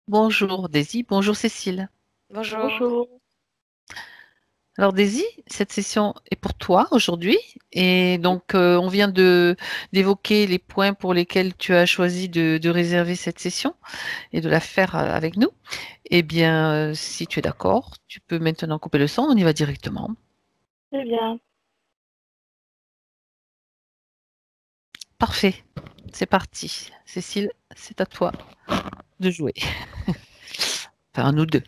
Bonjour Daisy, bonjour Cécile. Bonjour. Bonjour. Alors Daisy, cette session est pour toi aujourd'hui et donc on vient d'évoquer les points pour lesquels tu as choisi de réserver cette session et de la faire avec nous. Eh bien, si tu es d'accord, tu peux maintenant couper le son, on y va directement. Très bien. Parfait, c'est parti. Cécile, c'est à toi de jouer. Enfin, à nous deux.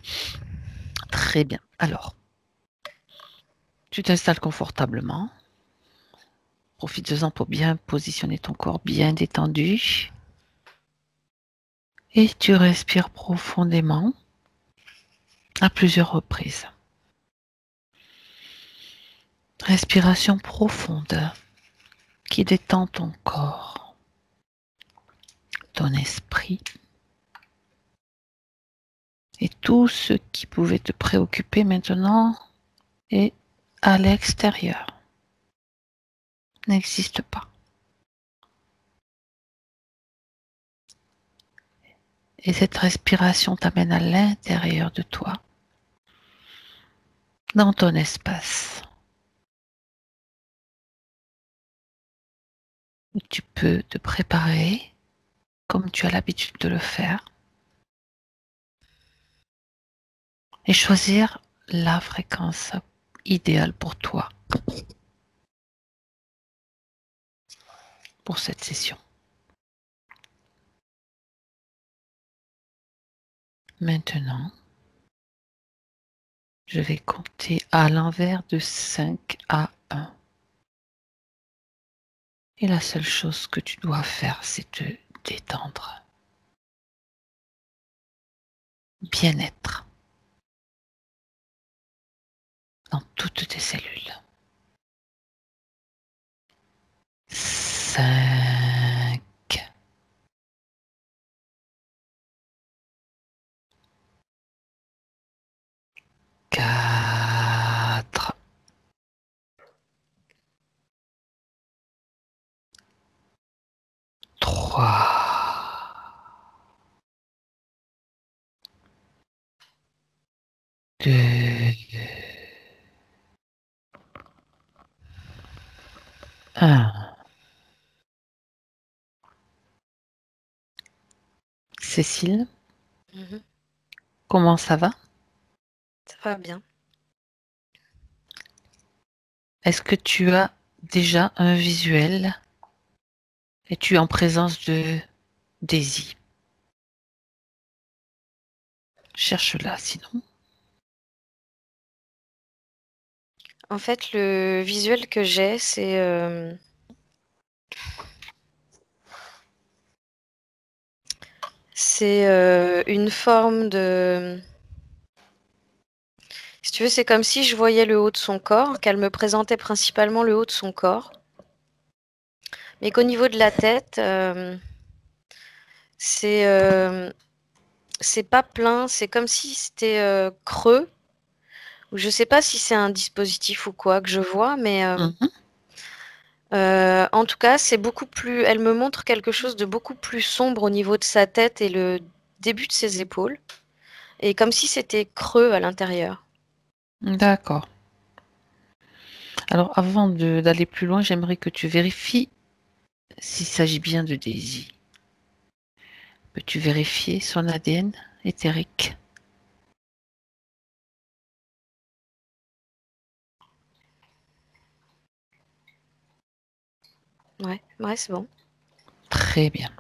Très bien. Alors, tu t'installes confortablement. Profites-en pour bien positionner ton corps bien détendu. Et tu respires profondément à plusieurs reprises. Respiration profonde qui détend ton corps, ton esprit et tout ce qui pouvait te préoccuper maintenant est à l'extérieur, n'existe pas. Et cette respiration t'amène à l'intérieur de toi, dans ton espace, où tu peux te préparer comme tu as l'habitude de le faire et choisir la fréquence idéale pour toi, pour cette session. Maintenant, je vais compter à l'envers de 5 à 1. Et la seule chose que tu dois faire, c'est te détendre. Bien-être dans toutes tes cellules. 5, 4, 3, 2, 1. Cécile, Mhm. comment ça va? Ça va bien. Est-ce que tu as déjà un visuel? Es-tu en présence de Daisy? Cherche-la sinon. En fait, le visuel que j'ai, c'est une forme de... Si tu veux, c'est comme si je voyais le haut de son corps, qu'elle me présentait principalement le haut de son corps, mais qu'au niveau de la tête, c'est c'est pas plein, c'est comme si c'était creux. Ou je sais pas si c'est un dispositif ou quoi que je vois, mais Mhm. en tout cas, c'est beaucoup plus. Elle me montre quelque chose de beaucoup plus sombre au niveau de sa tête et le début de ses épaules, et comme si c'était creux à l'intérieur. D'accord. Alors, avant d'aller plus loin, j'aimerais que tu vérifies s'il s'agit bien de Daisy. Peux-tu vérifier son ADN éthérique? Ouais, ouais, c'est bon. Très bien.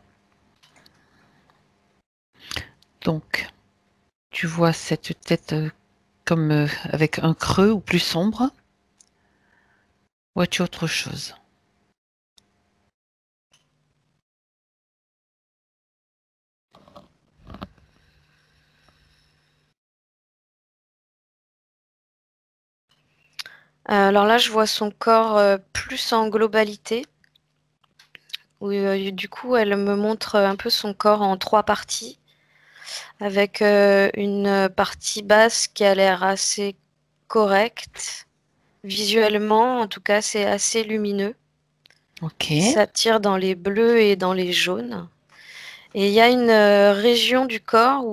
Donc, tu vois cette tête comme avec un creux ou plus sombre? Ou as-tu autre chose? Alors là, je vois son corps plus en globalité, où du coup, elle me montre un peu son corps en trois parties, avec une partie basse qui a l'air assez correcte. Visuellement, en tout cas, c'est assez lumineux, Ok. qui s'attire dans les bleus et dans les jaunes. Et il y a une région du corps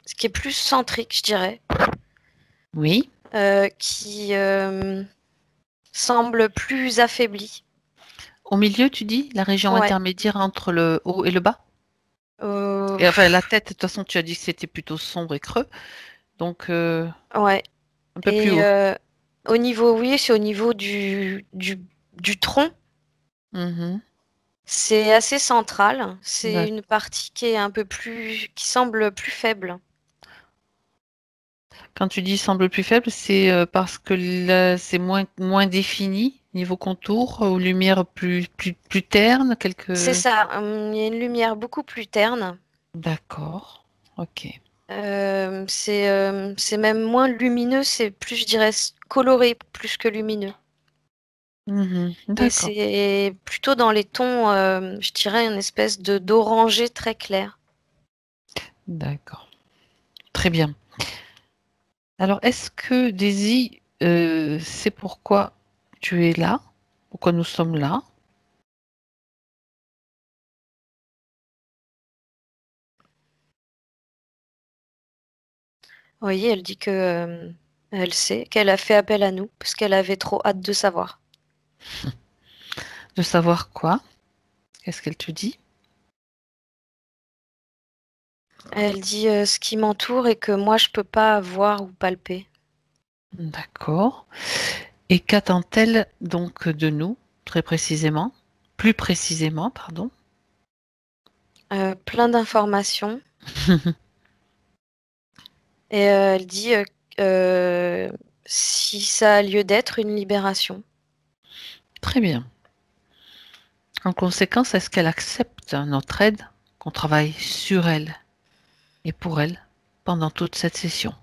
ce qui est plus centrique, je dirais, Oui. qui semble plus affaiblie. Au milieu, tu dis, la région Ouais. intermédiaire entre le haut et le bas? Euh, Et enfin, la tête, de toute façon, tu as dit que c'était plutôt sombre et creux. Donc, ouais. un peu plus Et haut. au niveau, oui, c'est au niveau du tronc. Mhm. C'est assez central. C'est D'ac- une partie qui est un peu plus, qui semble plus faible. Quand tu dis semble plus faible, c'est parce que là, c'est moins défini, niveau contour, ou lumière plus terne, C'est quelques... ça. Il y a une lumière beaucoup plus terne. D'accord. Ok. C'est même moins lumineux. C'est plus, je dirais, coloré plus que lumineux. Mhm. Et D'accord. c'est plutôt dans les tons, je dirais, une espèce de d'orangé très clair. D'accord. Très bien. Alors, est-ce que Daisy, c'est pourquoi tu es là? Pourquoi nous sommes là? Oui, elle dit que elle sait qu'elle a fait appel à nous parce qu'elle avait trop hâte de savoir. De savoir quoi? Qu'est-ce qu'elle te dit? Elle dit ce qui m'entoure et que moi je peux pas voir ou palper. D'accord. Et qu'attend-elle donc de nous, très précisément? Plus précisément, pardon. Plein d'informations. Et elle dit euh, si ça a lieu d'être une libération. Très bien. En conséquence, est-ce qu'elle accepte notre aide, qu'on travaille sur elle et pour elle pendant toute cette session?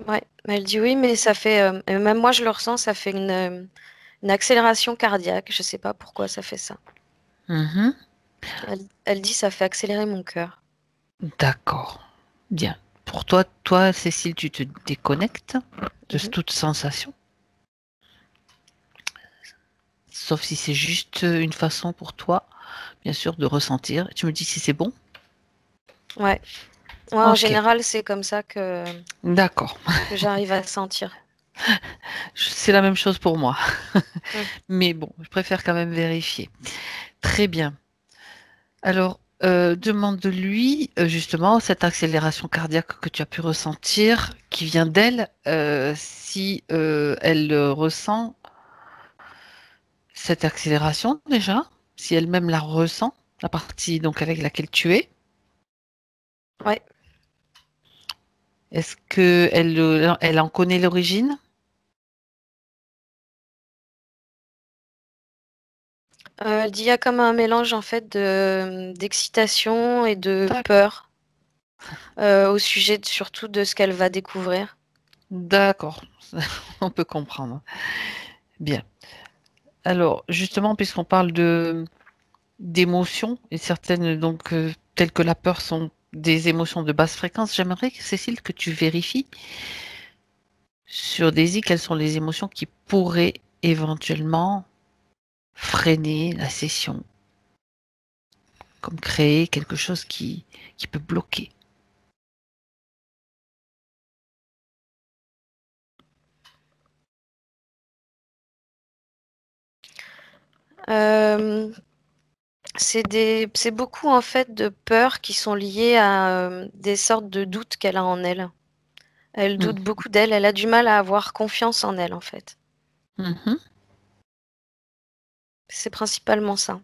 Ouais, elle dit oui, mais ça fait, et même moi je le ressens, ça fait une accélération cardiaque. Je sais pas pourquoi ça fait ça. Mhm. Elle dit ça fait accélérer mon cœur. D'accord. Bien. Pour toi, Cécile, tu te déconnectes de Mhm. toute sensation, sauf si c'est juste une façon pour toi, bien sûr, de ressentir. Tu me dis si c'est bon? Ouais. Ouais, en Ok. général, c'est comme ça D'accord. que j'arrive à sentir. C'est la même chose pour moi. Mm. Mais bon, je préfère quand même vérifier. Très bien. Alors, demande-lui justement cette accélération cardiaque que tu as pu ressentir, qui vient d'elle, si elle ressent cette accélération déjà, si elle-même la ressent, la partie donc avec laquelle tu es. Ouais. Est-ce que elle en connaît l'origine? Elle dit il y a comme un mélange en fait d'excitation et de D'ac- peur au sujet surtout de ce qu'elle va découvrir. D'accord, on peut comprendre. Bien. Alors, justement, puisqu'on parle de d'émotions, et certaines, donc, telles que la peur, sont des émotions de basse fréquence, j'aimerais, Cécile, que tu vérifies sur Daisy quelles sont les émotions qui pourraient éventuellement freiner la session, comme créer quelque chose qui peut bloquer. Euh, c'est beaucoup en fait de peurs qui sont liées à des sortes de doutes qu'elle a en elle. Elle Mm. doute beaucoup d'elle, elle a du mal à avoir confiance en elle en fait. Mhm. C'est principalement ça.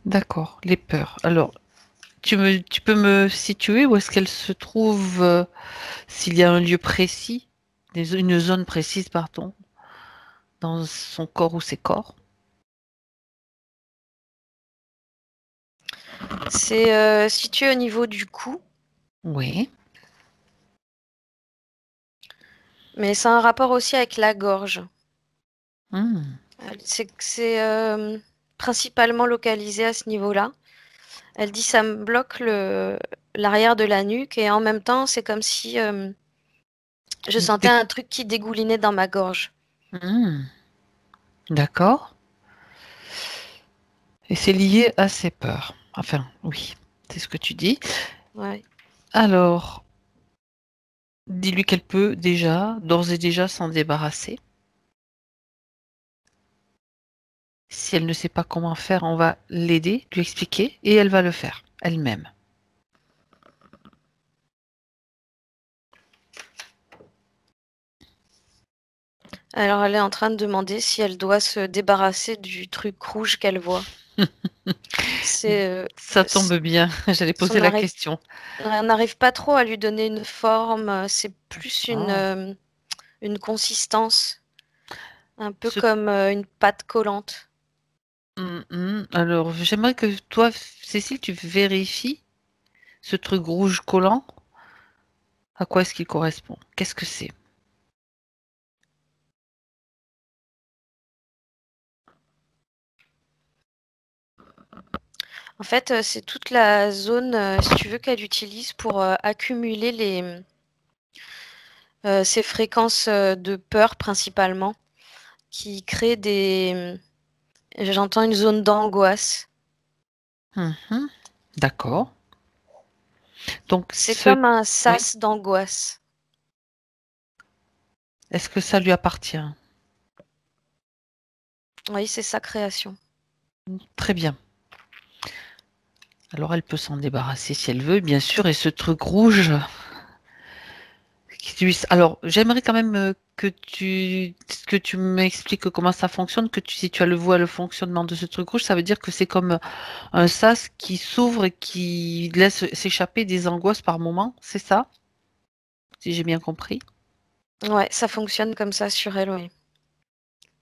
D'accord, les peurs. Alors, tu peux me situer où est-ce qu'elle se trouve, s'il y a un lieu précis, une zone précise, pardon, dans son corps ou ses corps? C'est situé au niveau du cou, Oui. mais c'est un rapport aussi avec la gorge. Hmm. C'est principalement localisé à ce niveau-là. Elle dit ça me bloque l'arrière de la nuque et en même temps c'est comme si je sentais Dé- un truc qui dégoulinait dans ma gorge. Hmm. D'accord. Et c'est lié à ses peurs. Enfin, oui. C'est ce que tu dis. Ouais. Alors, dis-lui qu'elle peut déjà, d'ores et déjà, s'en débarrasser. Si elle ne sait pas comment faire, on va l'aider, lui expliquer, et elle va le faire elle-même. Alors, elle est en train de demander si elle doit se débarrasser du truc rouge qu'elle voit. C'est, Ça tombe bien, j'allais on poser la n'arrive question. on n'arrive pas trop à lui donner une forme. C'est plus Ah, une consistance, un peu ce- comme une pâte collante. Alors, j'aimerais que toi, Cécile, tu vérifies ce truc rouge collant. À quoi est-ce qu'il correspond? Qu'est-ce que c'est? En fait, c'est toute la zone, si tu veux, qu'elle utilise pour accumuler ces fréquences de peur principalement, qui créent j'entends une zone d'angoisse. Mhm. D'accord. Donc, C'est comme un oui, sas d'angoisse. est-ce que ça lui appartient? Oui, c'est sa création. Très bien. Alors, elle peut s'en débarrasser si elle veut, bien sûr. Et ce truc rouge, alors, j'aimerais quand même que tu m'expliques comment ça fonctionne, si tu as le voie le fonctionnement de ce truc rouge, ça veut dire que c'est comme un sas qui s'ouvre et qui laisse s'échapper des angoisses par moment, c'est ça? Si j'ai bien compris. Ouais, ça fonctionne comme ça sur elle, oui.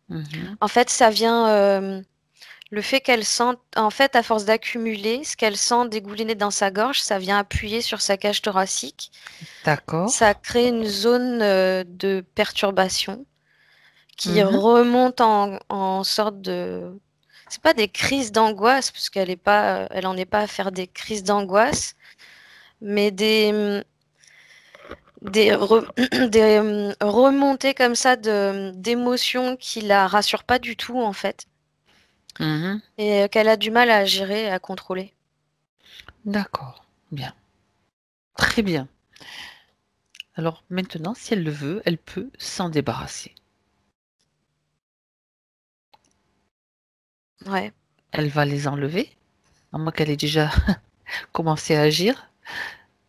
Mhm. En fait, ça vient, le fait qu'elle sente, en fait, à force d'accumuler, ce qu'elle sent dégouliner dans sa gorge, ça vient appuyer sur sa cage thoracique. D'accord. Ça crée une zone de perturbation qui Mhm. remonte en sorte de. C'est pas des crises d'angoisse, parce qu'elle est pas, elle en est pas à faire des crises d'angoisse, mais des remontées comme ça d'émotions qui la rassurent pas du tout en fait, Mhm. et qu'elle a du mal à gérer, à contrôler. D'accord. Bien. Très bien. Alors maintenant, si elle le veut, elle peut s'en débarrasser. Ouais. Elle va les enlever, à moins qu'elle ait déjà commencé à agir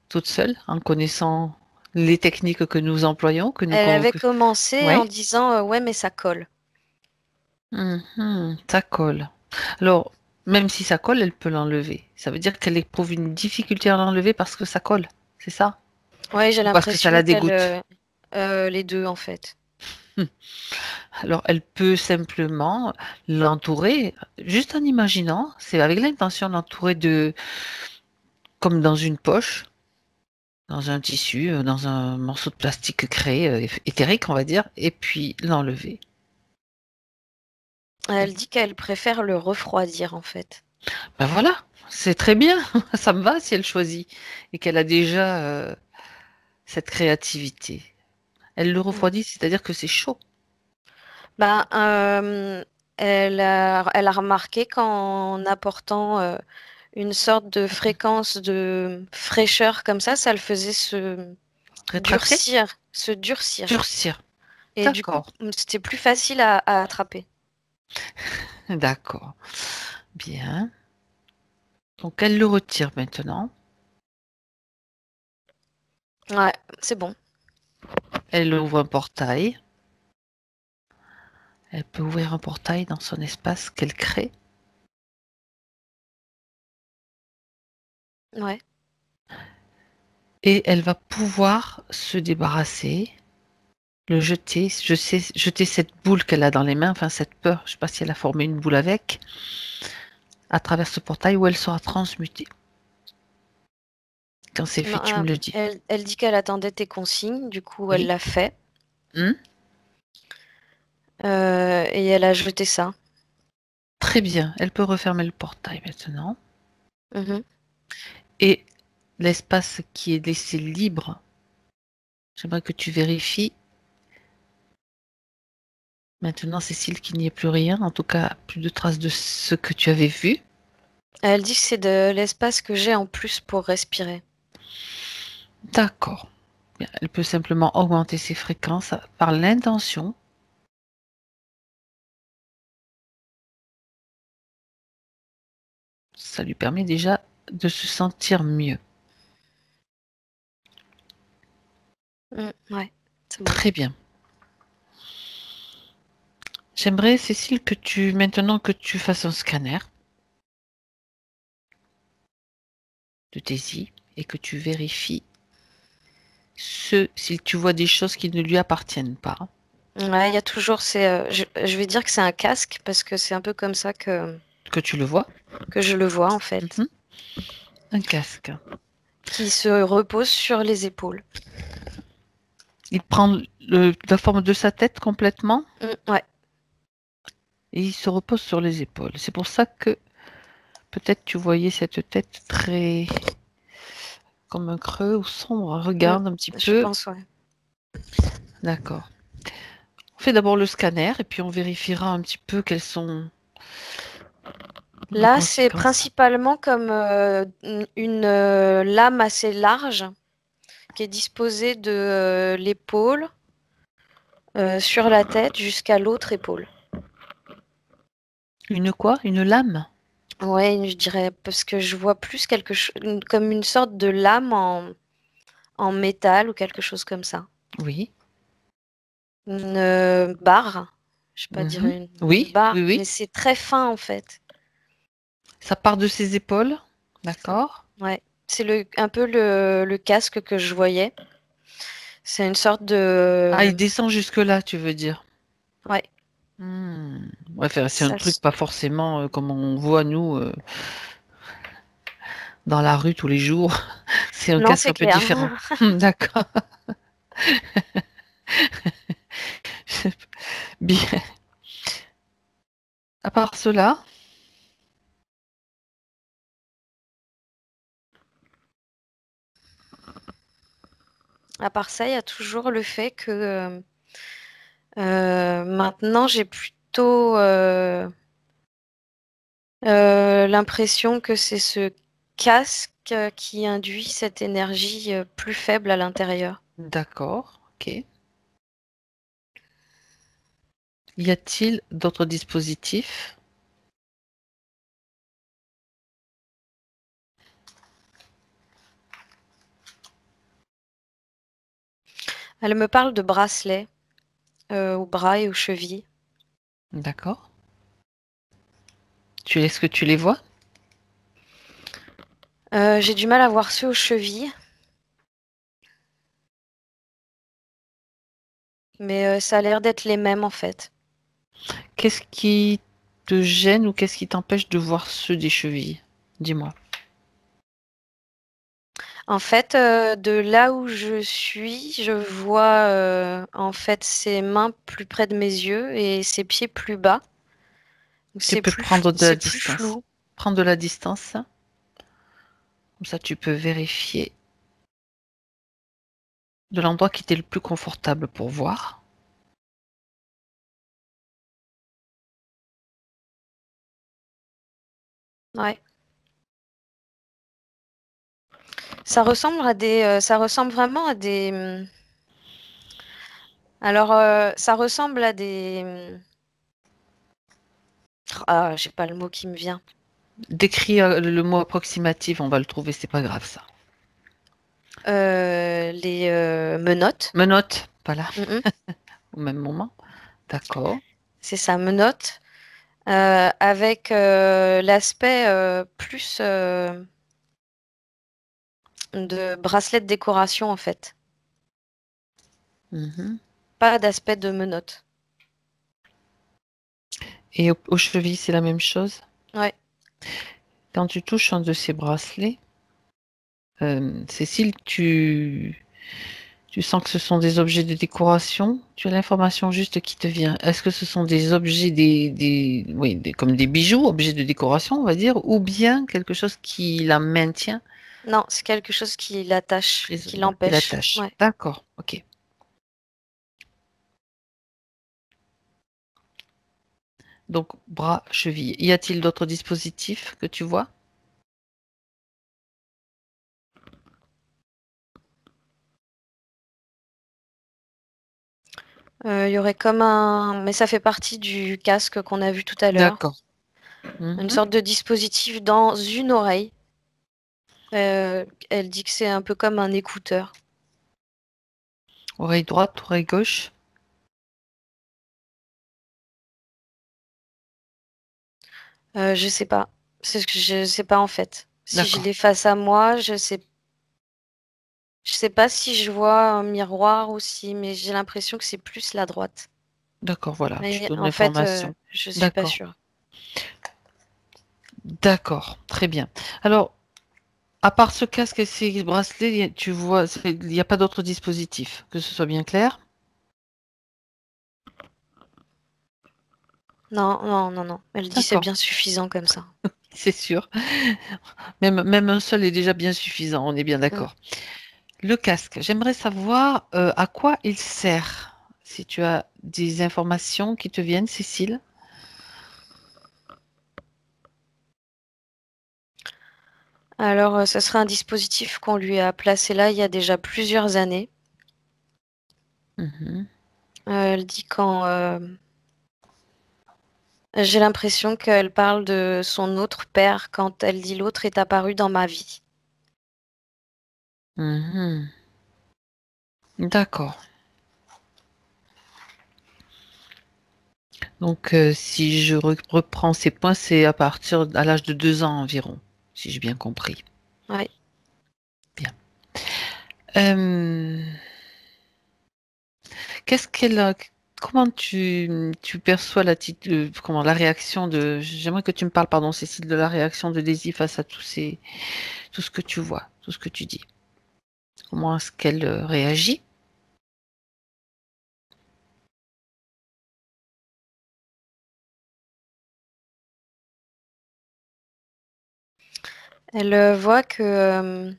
toute seule, en connaissant les techniques que nous employons, que nous... Elle avait que- commencé en Ouais. disant ouais mais ça colle. Mhm. Ça colle. Alors, même si ça colle, elle peut l'enlever. Ça veut dire qu'elle éprouve une difficulté à l'enlever parce que ça colle. C'est ça? Ouais, j'ai Ou parce que ça l'impression la qu'elle dégoûte. les deux en fait. Alors, elle peut simplement l'entourer, juste en imaginant, c'est avec l'intention d'entourer comme dans une poche, dans un tissu, dans un morceau de plastique créé, éthérique, on va dire, et puis l'enlever. Elle dit qu'elle préfère le refroidir en fait. Ben voilà, c'est très bien, ça me va si elle choisit et qu'elle a déjà cette créativité. Elle le Mm. refroidit, c'est-à-dire que c'est chaud. Bah, elle a remarqué qu'en apportant une sorte de fréquence de fraîcheur comme ça le faisait Rétracté? se durcir. Durcir. Et du coup, D'accord, c'était plus facile à attraper. d'accord. Bien. Donc elle le retire maintenant. Ouais, c'est bon. Elle ouvre un portail. Elle peut ouvrir un portail dans son espace qu'elle crée. Ouais. Et elle va pouvoir se débarrasser, le jeter, jeter cette boule qu'elle a dans les mains, enfin cette peur, je ne sais pas si elle a formé une boule avec, à travers ce portail où elle sera transmutée. Quand c'est Non, fait, tu me le dis. elle dit qu'elle attendait tes consignes, du coup elle Oui. l'a fait. Hmm. Et elle a jeté ça. Très bien. Elle peut refermer le portail maintenant. Mhm. Et l'espace qui est laissé libre, j'aimerais que tu vérifies. Maintenant, Cécile, qu'il n'y ait plus rien, en tout cas, plus de traces de ce que tu avais vu. Elle dit que c'est de l'espace que j'ai en plus pour respirer. D'accord. Bien, elle peut simplement augmenter ses fréquences par l'intention. Ça lui permet déjà de se sentir mieux. Ouais, c'est bon. Très bien. J'aimerais, Cécile, maintenant que tu fasses un scanner de tes i et que tu vérifies si tu vois des choses qui ne lui appartiennent pas. Ouais, il y a toujours je vais dire que c'est un casque parce que c'est un peu comme ça Que tu le vois. que je le vois en fait, Mhm. Un casque. qui se repose sur les épaules. Il prend la forme de sa tête complètement Ouais. et il se repose sur les épaules. C'est pour ça que peut-être tu voyais cette tête très comme un creux ou sombre. Mm, Regarde un petit je peu. pense, ouais. D'accord. On fait d'abord le scanner et puis on vérifiera un petit peu quelles sont les Là, c'est conséquences. principalement comme une lame assez large qui est disposée de l'épaule sur la tête jusqu'à l'autre épaule. Une quoi? Une lame? Ouais, je dirais parce que je vois plus quelque chose comme une sorte de lame en métal ou quelque chose comme ça. Oui. Une barre, je sais pas dire Mhm. une Oui, barre, oui, mais oui. c'est très fin en fait. Ça part de ses épaules. D'accord. Ouais, c'est un peu le casque que je voyais. C'est une sorte Ah, il de... descend jusque-là, tu veux dire. Ouais, Ouais, enfin, c'est un ça, truc pas forcément comme on voit nous dans la rue tous les jours. C'est un non, casque c'est un peu clair. différent. D'accord. Bien. À part cela, À part ça, il y a toujours le fait que maintenant, j'ai plutôt l'impression que c'est ce casque qui induit cette énergie plus faible à l'intérieur. d'accord. Ok. Y a-t-il d'autres dispositifs? Elle me parle de bracelets aux bras et aux chevilles. D'accord. Est-ce que tu les vois? J'ai du mal à voir ceux aux chevilles, mais ça a l'air d'être les mêmes en fait. Qu'est-ce qui te gêne ou qu'est-ce qui t'empêche de voir ceux des chevilles? Dis-moi. En fait, de là où je suis, je vois en fait ses mains plus près de mes yeux et ses pieds plus bas. Donc Tu peux prendre de la c'est plus distance. flou. Prends de la distance. Comme ça, tu peux vérifier de l'endroit qui t'est le plus confortable pour voir. Ouais. Ça ressemble vraiment à des. Alors, ça ressemble à des. Ah, j'ai pas le mot qui me vient. Décris le mot approximatif, on va le trouver, c'est pas grave ça. Les menottes. Menottes, pas là, Mhm. au même moment. D'accord. C'est ça, menottes. Avec l'aspect plus de bracelet de décoration en fait. Mhm. Pas d'aspect de menottes. Et aux chevilles, c'est la même chose. Ouais. Quand tu touches un de ces bracelets, Cécile, tu sens que ce sont des objets de décoration? Tu as l'information juste qui te vient. Est-ce que ce sont des objets, oui, comme des bijoux, objets de décoration, on va dire, ou bien quelque chose qui la maintient, Non, c'est quelque chose qui l'attache, qui qui l'empêche. l'attache? Ouais. D'accord, ok. Donc, bras, cheville. Y a-t-il d'autres dispositifs que tu vois? Il y aurait comme un... Mais ça fait partie du casque qu'on a vu tout à l'heure. D'accord. Une sorte de dispositif dans une oreille. Elle dit que c'est un peu comme un écouteur. Oreille droite, oreille gauche. Je sais pas. C'est ce que je sais pas en fait. Si je D'accord. l'ai face à moi, je sais pas si je vois un miroir aussi, mais j'ai l'impression que c'est plus la droite. D'accord, voilà. Tu Mais donnes en fait, l'information. je suis pas D'accord. sûre. D'accord. Très bien. Alors, à part ce casque et ces bracelets, tu vois, il n'y a pas d'autres dispositifs, que ce soit bien clair. Non, non, non, non. Elle dit c'est D'accord, bien suffisant comme ça. c'est sûr. Même un seul est déjà bien suffisant, on est bien Mm. d'accord. Le casque, j'aimerais savoir à quoi il sert. Si tu as des informations qui te viennent, Cécile. Alors, ce serait un dispositif qu'on lui a placé là il y a déjà plusieurs années. Mhm. Elle dit quand j'ai l'impression qu'elle parle de son autre père quand elle dit l'autre est apparu dans ma vie. Mhm. D'accord. Donc, si je reprends ces points, c'est à l'âge de 2 ans environ, si j'ai bien compris. Ouais. Bien. Euh, qu'est-ce qu'elle a- Comment tu perçois comment, la réaction de... J'aimerais que tu me parles, pardon, Cécile, de la réaction de Daisy face à tout ce que tu vois, tout ce que tu dis. Comment est-ce qu'elle réagit? Elle voit que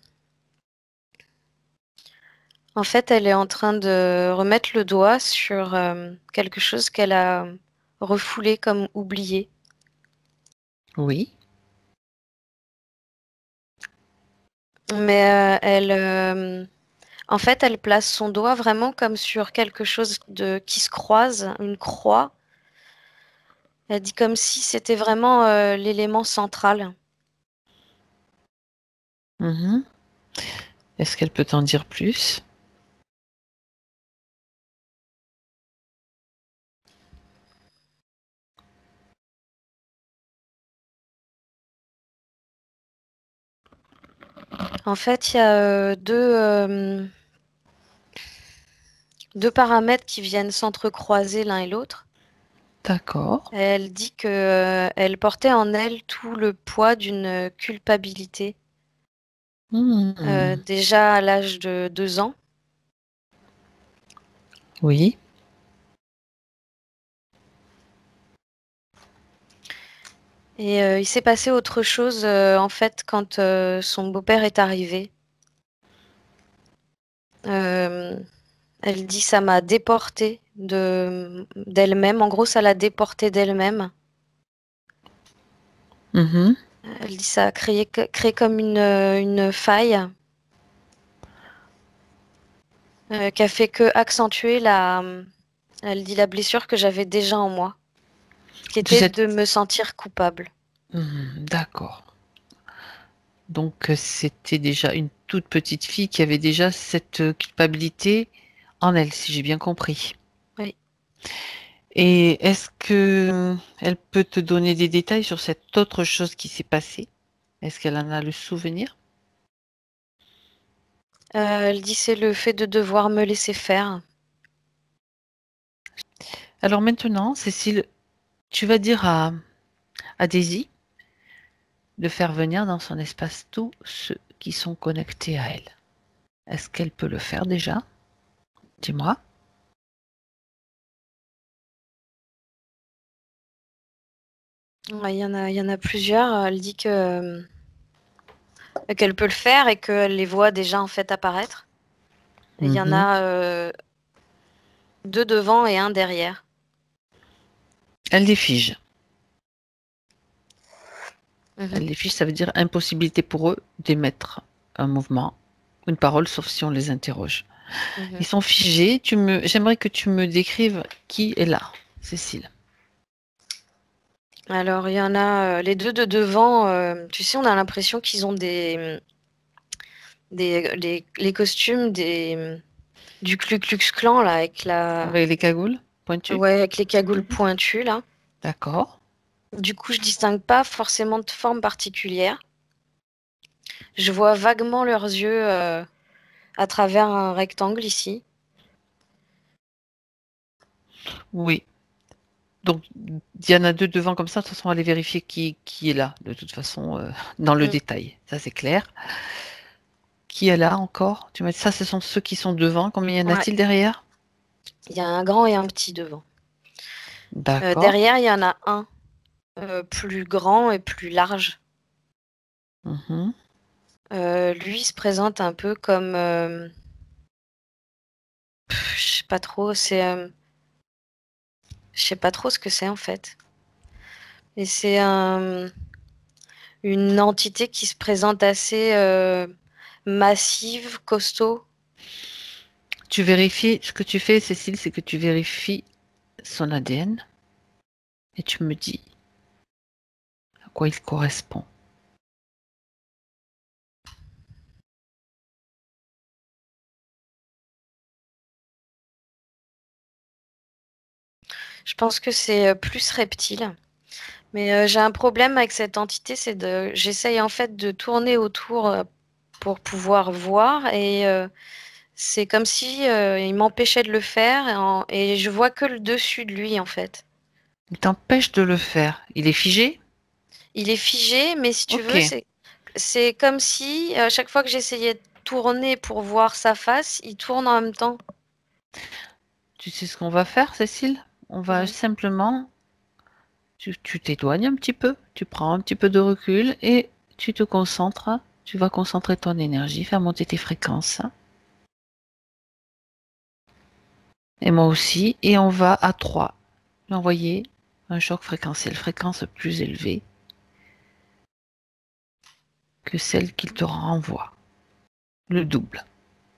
en fait, elle est en train de remettre le doigt sur quelque chose qu'elle a refoulé comme oublié. Oui. Mais en fait, elle place son doigt vraiment comme sur quelque chose qui se croise, une croix. Elle dit comme si c'était vraiment l'élément central. Mhm. Est-ce qu'elle peut t'en dire plus? En fait, il y a deux paramètres qui viennent s'entrecroiser l'un et l'autre. D'accord. Elle dit que elle portait en elle tout le poids d'une culpabilité Mhm. déjà à l'âge de 2 ans. Oui. Et il s'est passé autre chose en fait quand son beau-père est arrivé. Euh, Elle dit ça m'a déportée d'elle-même. En gros, ça l'a déportée d'elle-même. Mhm. Elle dit ça a créé comme une faille qui a fait que accentuer elle dit la blessure que j'avais déjà en moi, qui De était cette... de me sentir coupable. Mhm. D'accord. Donc, c'était déjà une toute petite fille qui avait déjà cette culpabilité en elle, si j'ai bien compris. Oui. Et est-ce que elle peut te donner des détails sur cette autre chose qui s'est passée? Est-ce qu'elle en a le souvenir? Elle dit c'est le fait de devoir me laisser faire. Alors maintenant, Cécile, tu vas dire à Daisy de faire venir dans son espace tous ceux qui sont connectés à elle. Est-ce qu'elle peut le faire déjà? Dis-moi. Ouais, il y en a plusieurs. Elle dit que qu'elle peut le faire et qu'elle les voit déjà en fait apparaître. Et il y en Mhm. a deux devant et un derrière. Elle les fige. Mhm. Elle les fige, ça veut dire impossibilité pour eux d'émettre un mouvement, une parole, sauf si on les interroge. Mhm. Ils sont figés. J'aimerais que tu me décrives qui est là, Cécile. Alors, il y en a les deux de devant. Tu sais, on a l'impression qu'ils ont les costumes du Ku Klux Klan, là, Avec les cagoules pointues. ouais, avec les cagoules Mhm. pointues, là. D'accord. Du coup, je distingue pas forcément de forme particulière. Je vois vaguement leurs yeux à travers un rectangle ici. Oui. Donc, il y en a deux devant comme ça. De toute façon, on va aller vérifier qui est là, de toute façon, dans le Mm. détail. Ça, c'est clair. Qui est là encore? Tu m'as dit ça, ce sont ceux qui sont devant. Combien y en Ouais, a-t-il derrière? il y a un grand et un petit devant. D'accord. Derrière, il y en a un plus grand et plus large. Mhm. Lui se présente un peu comme, je sais pas trop, je sais pas trop ce que c'est en fait. Et c'est une entité qui se présente assez massive, costaud. Tu vérifies, ce que tu fais, Cécile, c'est que tu vérifies son ADN et tu me dis à quoi il correspond. Je pense que c'est plus reptile. Mais j'ai un problème avec cette entité, j'essaye en fait de tourner autour pour pouvoir voir et c'est comme si il m'empêchait de le faire et je vois que le dessus de lui en fait. Il t'empêche de le faire. Il est figé? Il est figé, mais si tu Ok. veux, c'est comme si à chaque fois que j'essayais de tourner pour voir sa face, il tourne en même temps. Tu sais ce qu'on va faire, Cécile? On va Ouais. simplement, tu t'éloignes un petit peu, tu prends un petit peu de recul et tu te concentres. Tu vas concentrer ton énergie, faire monter tes fréquences. Et moi aussi. Et on va à 3 lui envoyer un choc fréquentiel, fréquence plus élevée que celle qu'il te renvoie. Le double.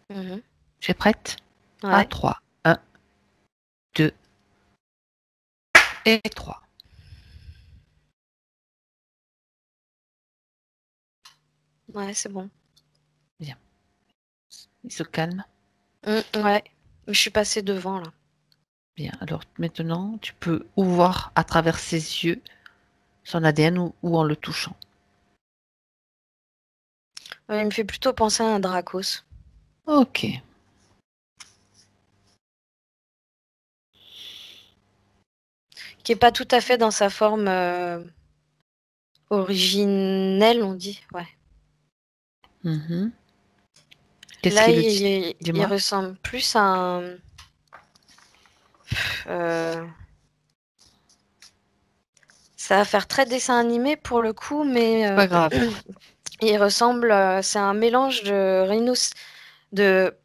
Mhm. Tu es prête? À Ouais. 3. 1, 2 et 3. Ouais, c'est bon. Bien. Il se calme. Ouais. Je suis passée devant là. Bien. Alors maintenant, tu peux ou voir à travers ses yeux son ADN ou en le touchant. Il me fait plutôt penser à un Dracos. Ok. Qui est pas tout à fait dans sa forme originelle, on dit. Ouais. Mhm. Qu'est-ce Là, qui le tient? il Dis-moi. ressemble plus à un. euh, Ça va faire très dessin animé pour le coup, mais C'est pas grave. il ressemble. C'est un mélange de rhinos, de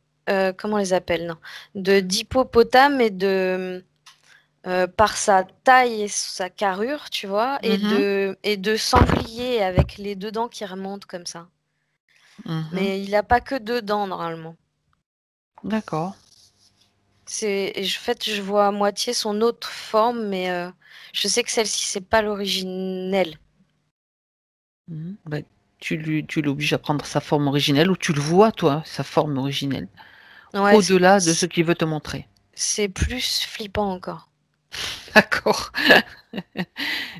comment on les appelle, non, de d'hippopotame et de par sa taille et sa carrure, tu vois, Mhm. et de sanglier avec les deux dents qui remontent comme ça. Mhm. Mais il n'a pas que deux dents normalement. D'accord. En fait, je vois à moitié son autre forme, mais je sais que celle-ci, c'est pas l'originelle. Mhm. Ben, tu l'obliges à prendre sa forme originelle ou tu le vois, toi, sa forme originelle, Ouais, au-delà de ce qu'il veut te montrer. c'est plus flippant encore. D'accord.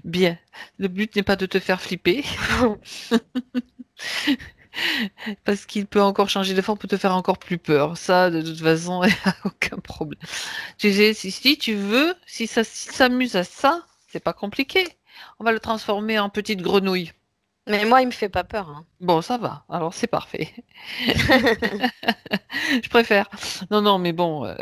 Bien. Le but n'est pas de te faire flipper, parce qu'il peut encore changer de forme pour te faire encore plus peur. Ça, de toute façon, il n'y a aucun problème. Tu sais, si tu veux, si ça s'amuse à ça, c'est pas compliqué. On va le transformer en petite grenouille. Mais moi, il me fait pas peur, hein. Bon, ça va. Alors, c'est parfait. Je préfère. Non, non, mais bon,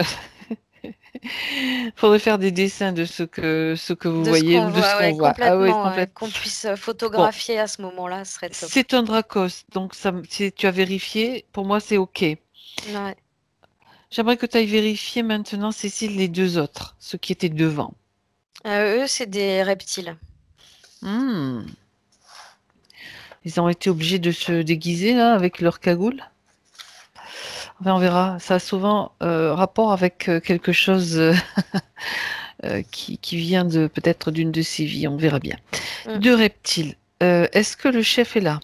faudrait faire des dessins de ce que vous De ce voyez qu'on ou de ce voit, qu'on ouais, voit. Ah oui, complètement, ouais, complètement. qu'on puisse Bon, photographier à ce moment-là, ce serait top. c'est un Dracos, donc ça, si tu as vérifié, pour moi c'est OK. Ouais. J'aimerais que tu ailles vérifier maintenant, Cécile, les deux autres, ceux qui étaient devant. Eux, c'est des reptiles. Hmm. Ils ont été obligés de se déguiser là avec leur cagoule. Enfin, on verra. Ça a souvent rapport avec quelque chose qui vient de peut-être d'une de ses vies. On verra bien. Mm. Deux reptiles. Est-ce que le chef est là?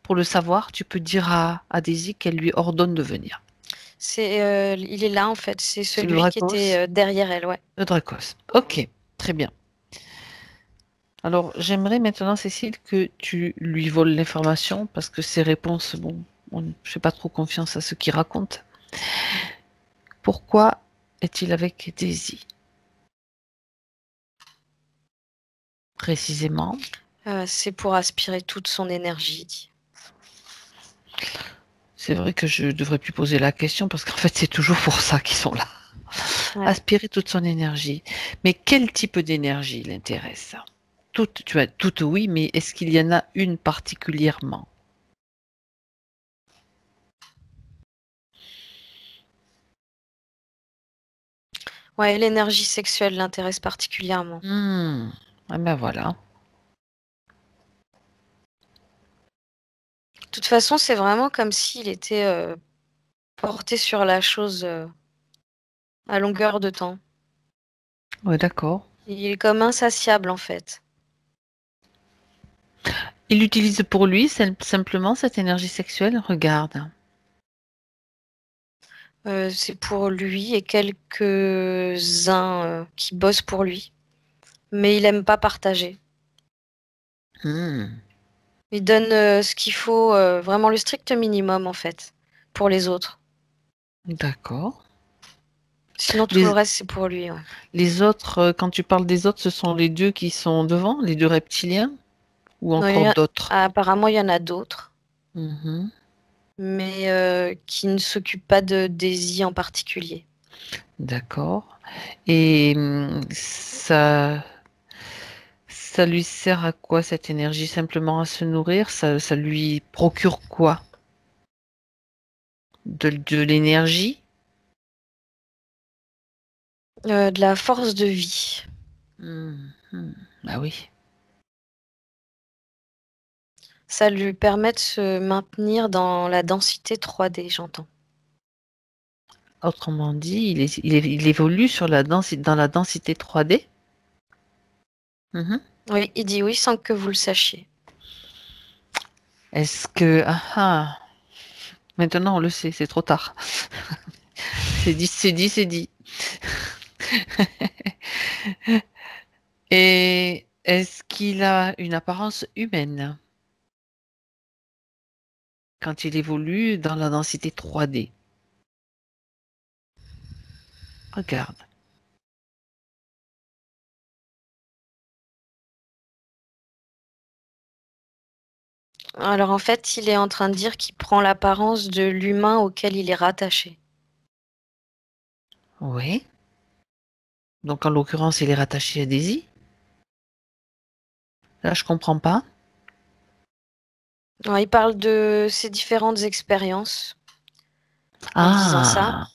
Pour le savoir, tu peux dire à Daisy qu'elle lui ordonne de venir. Il est là en fait, c'est C'est le celui qui Dracos? était derrière elle, ouais. Le Dracos. Ok, très bien. Alors, j'aimerais maintenant, Cécile, que tu lui voles l'information parce que ses réponses, bon, je ne fais pas trop confiance à ce qu'il raconte. Pourquoi est-il avec Daisy? Précisément. C'est pour aspirer toute son énergie. C'est vrai que je devrais plus poser la question parce qu'en fait, c'est toujours pour ça qu'ils sont là. Ouais. Aspirer toute son énergie. Mais quel type d'énergie l'intéresse? Toute, tu as toutes oui, mais est-ce qu'il y en a une particulièrement? Ouais, l'énergie sexuelle l'intéresse particulièrement. Ah ben voilà. De toute façon, c'est vraiment comme s'il était porté sur la chose à longueur de temps. Ouais, d'accord. Il est comme insatiable en fait. Il utilise pour lui simplement cette énergie sexuelle. Regarde. C'est pour lui et quelques-uns qui bossent pour lui. Mais il aime pas partager. Hmm, Il donne ce qu'il faut, vraiment le strict minimum en fait, pour les autres. d'accord. Sinon tout le Les, reste c'est pour lui. Ouais. les autres, quand tu parles des autres, ce sont les deux qui sont devant, les deux reptiliens, ou Non, encore d'autres? apparemment il y en a d'autres, Mhm, mais qui ne s'occupent pas de Daisy en particulier. d'accord. Et ça lui sert à quoi cette énergie? Simplement à se nourrir? Ça lui procure quoi? De l'énergie? De la force de vie. Bah oui. Ça lui permet de se maintenir dans la densité 3D, j'entends. Autrement dit, il évolue sur dans la densité 3D. Mhm. Oui, il dit oui sans que vous le sachiez. Est-ce que... Ah, ah. Maintenant on le sait, c'est trop tard. C'est dit, c'est dit, c'est dit. Et est-ce qu'il a une apparence humaine quand il évolue dans la densité 3D? Regarde. Alors en fait, il est en train de dire qu'il prend l'apparence de l'humain auquel il est rattaché. Oui. Donc en l'occurrence, il est rattaché à Daisy. Là, je comprends pas. Alors, il parle de ses différentes expériences en disant ça. Ah,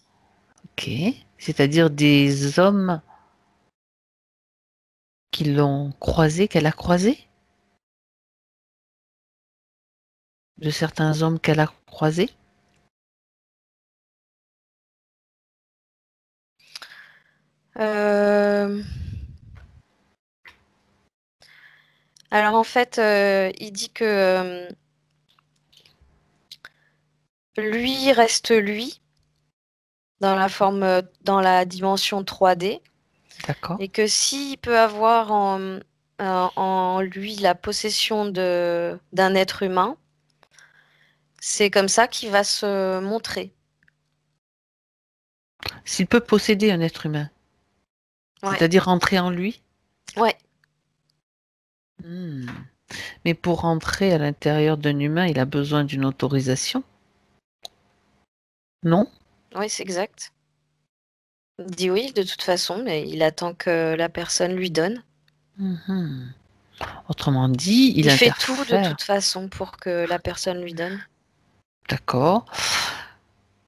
ok. C'est-à-dire des hommes qui l'ont croisé, qu'elle a croisé? De certains hommes qu'elle a croisés? Euh, Alors en fait, il dit que lui reste lui dans la forme, dans la dimension 3D, D'accord. et que s'il peut avoir en lui la possession d'un être humain, c'est comme ça qu'il va se montrer. S'il peut posséder un être humain, Ouais, c'est-à-dire rentrer en lui? ouais, Hmm. Mais pour rentrer à l'intérieur d'un humain, il a besoin d'une autorisation, non? ouais, c'est exact. Il dit oui, de toute façon, mais il attend que la personne lui donne. Mhm. Autrement dit, il Il fait tout de interfère. toute façon pour que la personne lui donne. D'accord.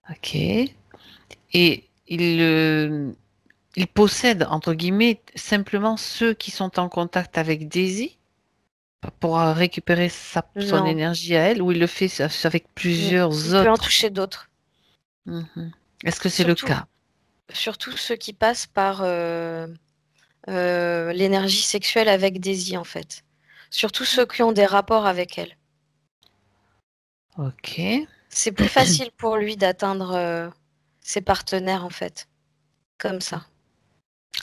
Ok. Et il possède, entre guillemets, simplement ceux qui sont en contact avec Daisy? pour récupérer son Non. énergie à elle, ou il le fait avec plusieurs Il peut en autres? toucher d'autres. Mhm. Est-ce que c'est le Surtout, cas? surtout ceux qui passent par l'énergie sexuelle avec Daisy, en fait. Surtout ceux qui ont des rapports avec elle. Ok. C'est plus facile pour lui d'atteindre ses partenaires, en fait. Comme ça.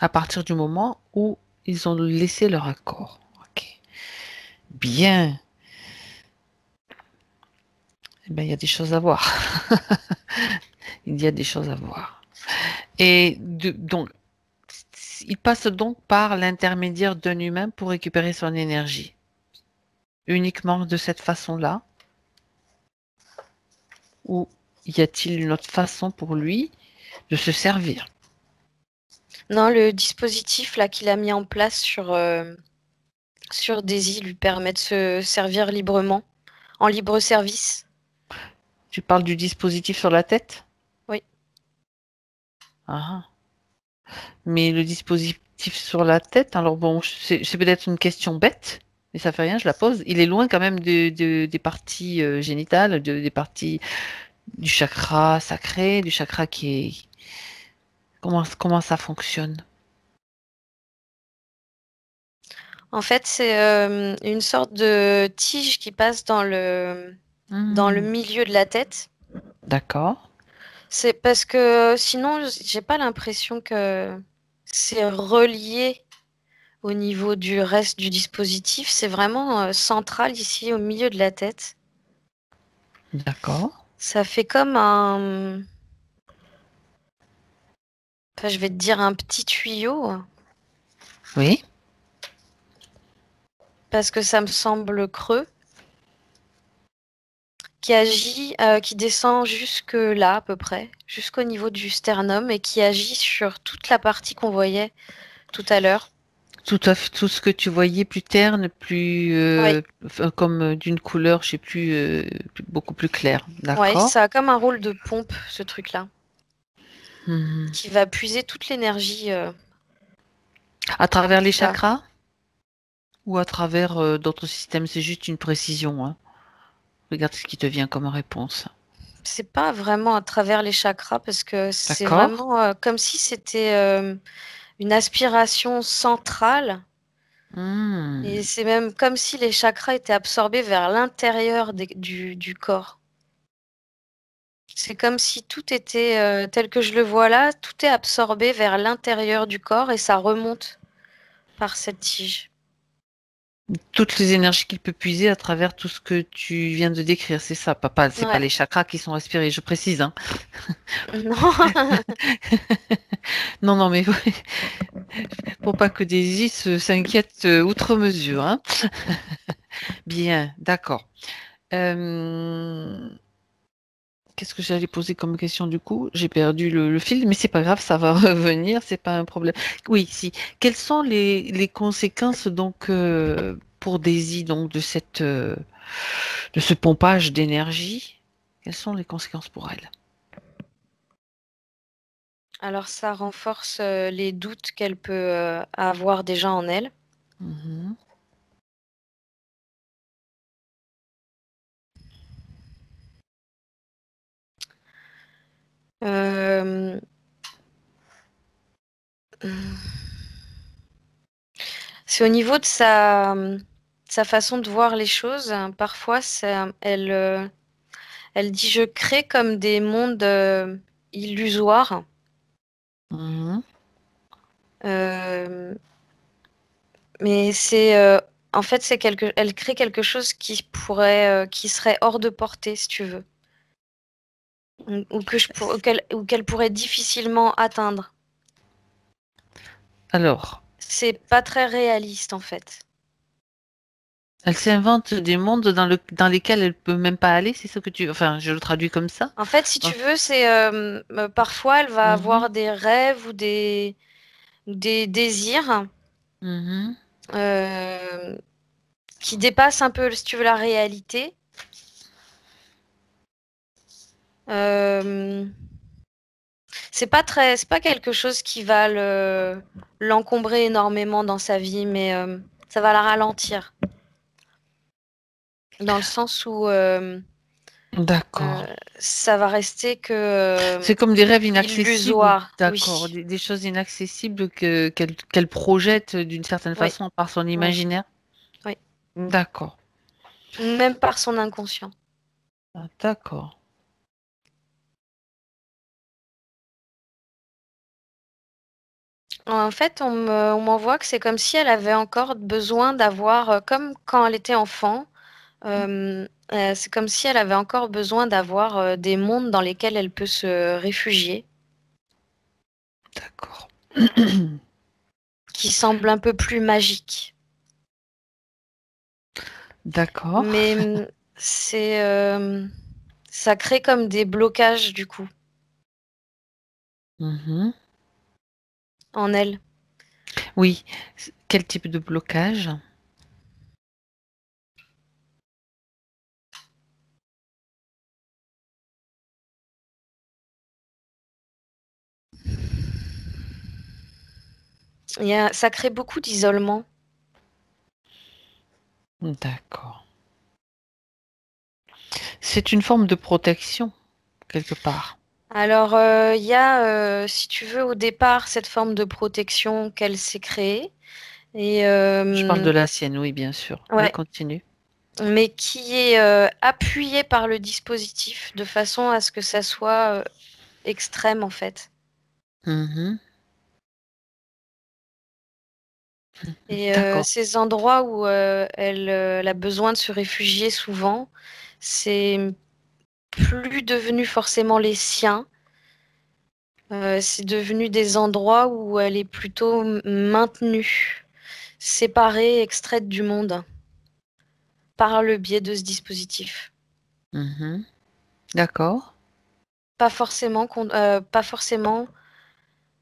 À partir du moment où ils ont laissé leur accord. Ok. Bien. Eh ben, il y a des choses à voir. Il y a des choses à voir. Donc, il passe donc par l'intermédiaire d'un humain pour récupérer son énergie. Uniquement de cette façon-là? Ou y a-t-il une autre façon pour lui de se servir? Non, le dispositif là qu'il a mis en place sur Daisy lui permet de se servir librement, en libre service. Tu parles du dispositif sur la tête? Oui. Ah. Mais le dispositif sur la tête, alors bon, c'est peut-être une question bête, mais ça fait rien, je la pose. Il est loin quand même des parties génitales, des parties du chakra sacré, du chakra qui est... Comment ça fonctionne? En fait, c'est une sorte de tige qui passe dans le Hmm, milieu de la tête. d'accord. C'est parce que sinon, j'ai pas l'impression que c'est relié au niveau du reste du dispositif. C'est vraiment central ici au milieu de la tête. D'accord. Ça fait comme un, enfin, je vais te dire un petit tuyau Oui. parce que ça me semble creux, qui agit, qui descend jusque là à peu près, jusqu'au niveau du sternum et qui agit sur toute la partie qu'on voyait tout à l'heure. Tout à fait, tout ce que tu voyais plus terne, plus Oui, enfin, comme d'une couleur, je sais plus, beaucoup plus claire. ouais, D'accord. ça a comme un rôle de pompe, ce truc-là, Mhm. qui va puiser toute l'énergie À travers les là. chakras ou à travers d'autres systèmes, c'est juste une précision, hein. Regarde ce qui te vient comme réponse. C'est pas vraiment à travers les chakras parce que c'est D'accord? vraiment comme si c'était une aspiration centrale. Hmm. Et c'est même comme si les chakras étaient absorbés vers l'intérieur du corps. C'est comme si tout était, tel que je le vois là, tout est absorbé vers l'intérieur du corps et ça remonte par cette tige. Toutes les énergies qu'il peut puiser à travers tout ce que tu viens de décrire, c'est ça, papa. C'est pas Ouais. les chakras qui sont aspirés, je précise, hein. Non. Non, non, mais pour pas que Daisy s'inquiète outre mesure, hein. Bien, d'accord. Euh, Qu'est-ce que j'allais poser comme question du coup? J'ai perdu le fil, mais c'est pas grave, ça va revenir, c'est pas un problème. Oui, si. Quelles sont les conséquences donc pour Daisy donc de ce pompage d'énergie? Quelles sont les conséquences pour elle? Alors ça renforce, les doutes qu'elle peut, avoir déjà en elle. Mhm. Hem, mmh, c'est au niveau de sa façon de voir les choses, parfois elle dit: «Je crée comme des mondes, illusoires». Mhm. Hem, mais en fait, elle crée quelque chose qui serait hors de portée, si tu veux, ou que je pour ou qu'elle pourrait difficilement atteindre. Alors, C'est pas très réaliste, en fait. elle s'invente des mondes dans lesquels elle peut même pas aller, c'est ce que tu... Enfin, je le traduis comme ça. En fait, si Oh. tu veux, c'est, parfois elle va Mhm. avoir des rêves ou des désirs, Mhm. hem, qui dépassent un peu, si tu veux, la réalité. Hem, c'est pas quelque chose qui va l'encombrer énormément dans sa vie, mais ça va la ralentir. dans le sens où D'accord. ça va rester que C'est comme des rêves inaccessibles, illusoire, d'accord, oui, des choses inaccessibles qu'elle projette d'une certaine oui, façon par son oui, imaginaire. oui. D'accord. Même par son inconscient. Ah, d'accord. En fait, on m'envoie que c'est comme si elle avait encore besoin d'avoir, comme quand elle était enfant, c'est comme si elle avait encore besoin d'avoir des mondes dans lesquels elle peut se réfugier, D'accord. qui semblent un peu plus magiques. D'accord. Mais c'est, ça crée comme des blocages du coup Mhm. en elle. Oui. Quel type de blocage? Ça crée beaucoup d'isolement. D'accord. C'est une forme de protection, quelque part. Alors, il y a, si tu veux, au départ, cette forme de protection qu'elle s'est créée. Et, Je parle de la sienne, oui, bien sûr. Oui, ouais, continue. mais qui est appuyée par le dispositif de façon à ce que ça soit extrême en fait. Mhm. Et D'accord. ces endroits où elle a besoin de se réfugier souvent, c'est plus devenu forcément les siens. C'est devenu des endroits où elle est plutôt maintenue, séparée, extraite du monde par le biais de ce dispositif. Mhm. D'accord. Pas forcément,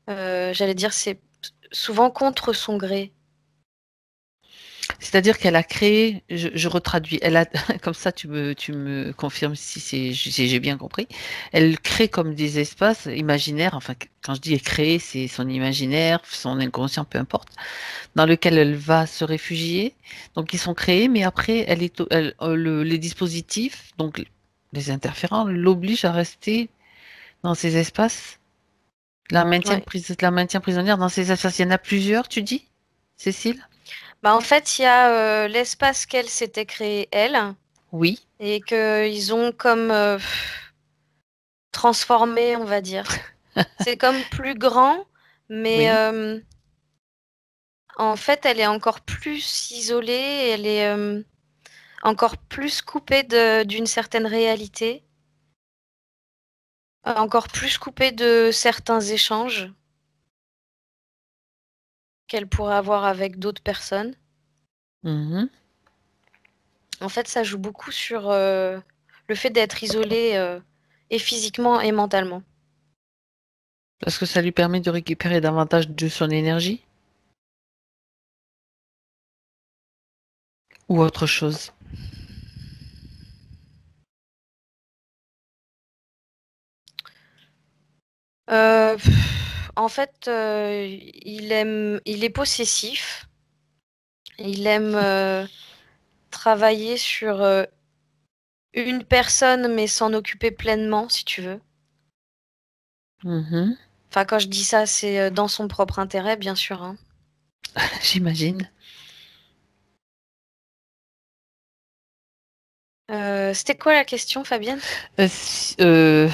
j'allais dire, c'est souvent contre son gré. C'est-à-dire qu'elle a créé, je retraduis, elle a, comme ça tu me confirmes si j'ai bien compris, elle crée comme des espaces imaginaires, enfin quand je dis créer, c'est son imaginaire, son inconscient, peu importe, dans lequel elle va se réfugier. Donc ils sont créés, mais après les dispositifs, donc les interférents, l'obligent à rester dans ces espaces, Ouais. la maintient prisonnière dans ces espaces. Il y en a plusieurs, tu dis, Cécile? Bah, en fait, il y a l'espace qu'elle s'était créé, elle, Oui, et qu'ils ont comme transformé, on va dire. C'est comme plus grand, mais oui. en fait, elle est encore plus isolée, elle est encore plus coupée d'une certaine réalité, encore plus coupée de certains échanges qu'elle pourrait avoir avec d'autres personnes. Mhm. En fait, ça joue beaucoup sur le fait d'être isolée et physiquement et mentalement. Parce que ça lui permet de récupérer davantage de son énergie ou autre chose. En fait, il est possessif. Il aime travailler sur une personne, mais s'en occuper pleinement, si tu veux. Mhm. Enfin, quand je dis ça, c'est dans son propre intérêt, bien sûr, hein. J'imagine. C'était quoi la question, Fabienne? Euh, si- euh,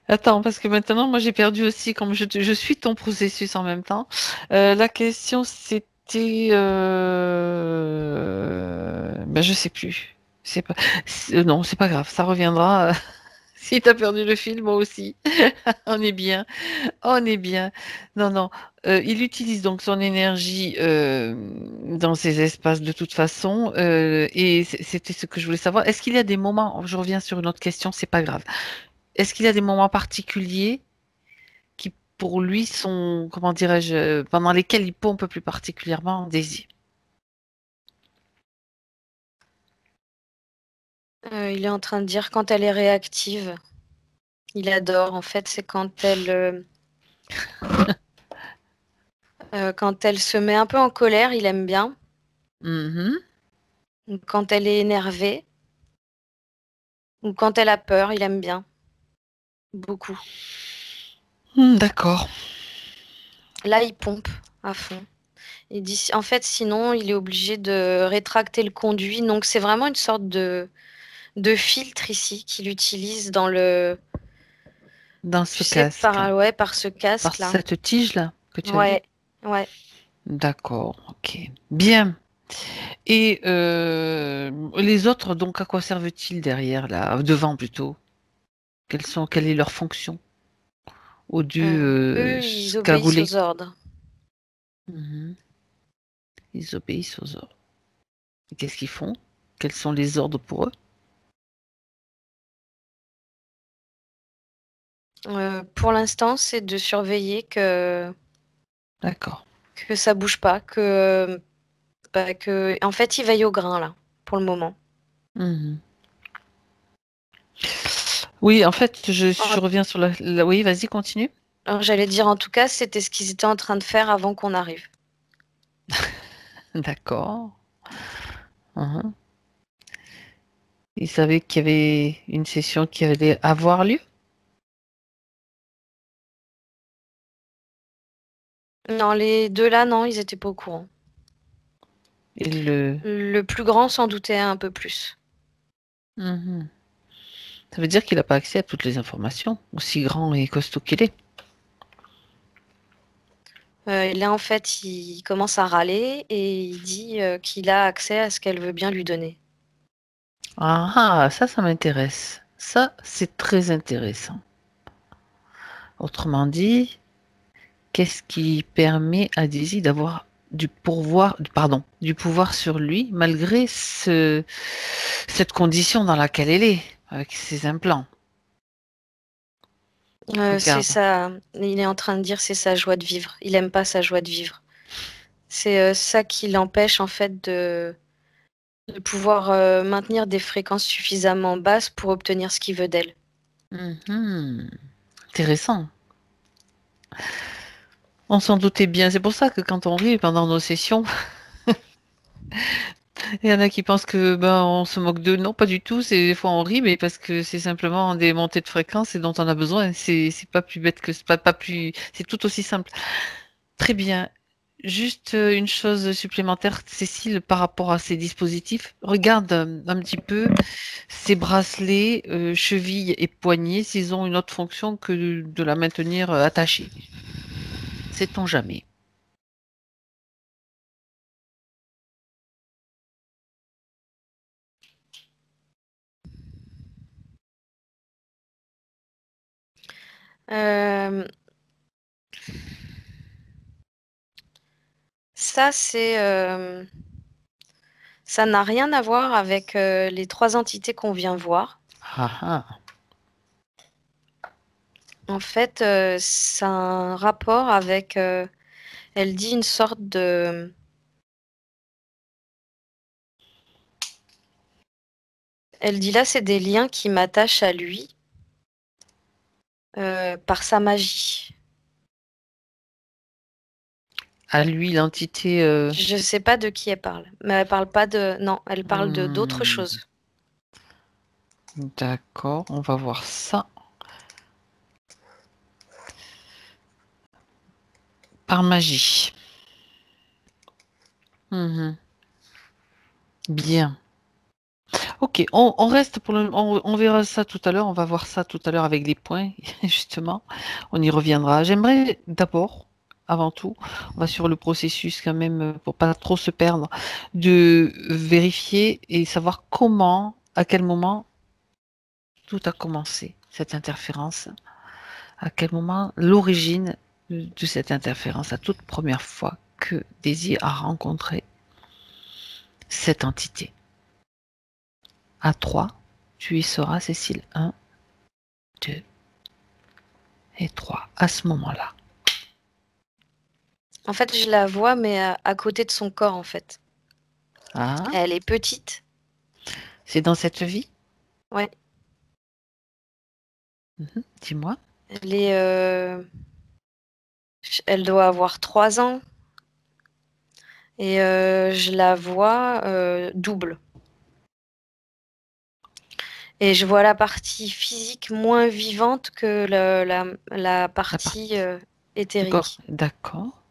Attends, parce que maintenant, moi, j'ai perdu aussi, comme je suis ton processus en même temps. La question, c'était... Ben, je sais plus. C'est pas... Non, c'est pas grave, ça reviendra. Si t'as perdu le fil, moi aussi. On est bien. On est bien. Non, non. Il utilise donc son énergie dans ces espaces de toute façon. Et c'était ce que je voulais savoir. Est-ce qu'il y a des moments, je reviens sur une autre question, c'est pas grave. Est-ce qu'il y a des moments particuliers qui, pour lui, sont, comment dirais-je, pendant lesquels il pompe plus particulièrement en désir? Il est en train de dire quand elle est réactive. Il adore, en fait, c'est quand elle se met un peu en colère, il aime bien. Mhm. ou quand elle est énervée, ou quand elle a peur, il aime bien. Beaucoup. D'accord. Là, il pompe à fond. Il dit, en fait, sinon, il est obligé de rétracter le conduit. Donc, c'est vraiment une sorte de filtre ici qu'il utilise dans le, Dans tu ce sais, casque. par ce Par casque-là. cette tige-là que tu as dit? Ouais, ouais. D'accord, ok. Bien. Et les autres, donc, à quoi servent-ils derrière, là, devant plutôt? Quelle est leur fonction? Au du Eux, ils se obéissent cagouler. aux ordres. Mhm. Ils obéissent aux ordres. Et qu'est-ce qu'ils font? Quels sont les ordres pour eux? Pour l'instant, c'est de surveiller D'accord. que ça bouge pas, en fait, il veille au grain, là, pour le moment. Mhm. Oui, en fait, je En- reviens sur Oui, vas-y, continue. Alors, j'allais dire, en tout cas, c'était ce qu'ils étaient en train de faire avant qu'on arrive. D'accord. Mhm. Ils savaient qu'il y avait une session qui allait avoir lieu? Non, les deux là, non, ils étaient pas au courant. Et le... Le plus grand s'en doutait un peu plus. Mhm. Ça veut dire qu'il n'a pas accès à toutes les informations, aussi grand et costaud qu'il est. Et là, en fait, il commence à râler et il dit qu'il a accès à ce qu'elle veut bien lui donner. Ah, ça m'intéresse. Ça, c'est très intéressant. Autrement dit, qu'est-ce qui permet à Daisy d'avoir du pouvoir sur lui, malgré cette condition dans laquelle elle est, avec ses implants. C'est Regarde. ça, il est en train de dire c'est sa joie de vivre. Il aime pas sa joie de vivre. C'est ça qui l'empêche en fait de pouvoir maintenir des fréquences suffisamment basses pour obtenir ce qu'il veut d'elle. Mhm. Intéressant. On s'en doutait bien. C'est pour ça que quand on rit pendant nos sessions, il y en a qui pensent que ben on se moque d'eux. Non, pas du tout. C'est des fois on rit, mais parce que c'est simplement des montées de fréquence et dont on a besoin. C'est pas plus bête que pas plus. C'est tout aussi simple. Très bien. Juste une chose supplémentaire, Cécile, par rapport à ces dispositifs. Regarde un petit peu ces bracelets, chevilles et poignets, s'ils ont une autre fonction que de la maintenir attachée. Sait-on jamais? Euh, ça, ça n'a rien à voir avec les trois entités qu'on vient voir. Ah ah. En fait, c'est un rapport avec, elle dit une sorte de, elle dit là, c'est des liens qui m'attachent à lui par sa magie. À lui, l'entité. Je sais pas de qui elle parle, mais elle parle pas de, non, elle parle de d'autres Hmm, choses. d'accord, on va voir ça. Par magie. Mhm. Bien. Ok, on reste on verra ça tout à l'heure. On va voir ça tout à l'heure avec les points, justement. On y reviendra. J'aimerais d'abord, avant tout, on va sur le processus quand même pour pas trop se perdre, de vérifier et savoir comment, à quel moment tout a commencé, cette interférence, à quel moment l'origine de cette interférence, la toute première fois que Daisy a rencontré cette entité. À 3, tu y seras, Cécile. 1, 2 et 3. À ce moment-là. En fait, je la vois, mais à côté de son corps, en fait. Ah, Elle est petite. c'est dans cette vie? Ouais. Mhm. Dis-moi. Elle est, elle doit avoir 3 ans et je la vois double. Et je vois la partie physique moins vivante que la partie D'accord. éthérique. D'accord.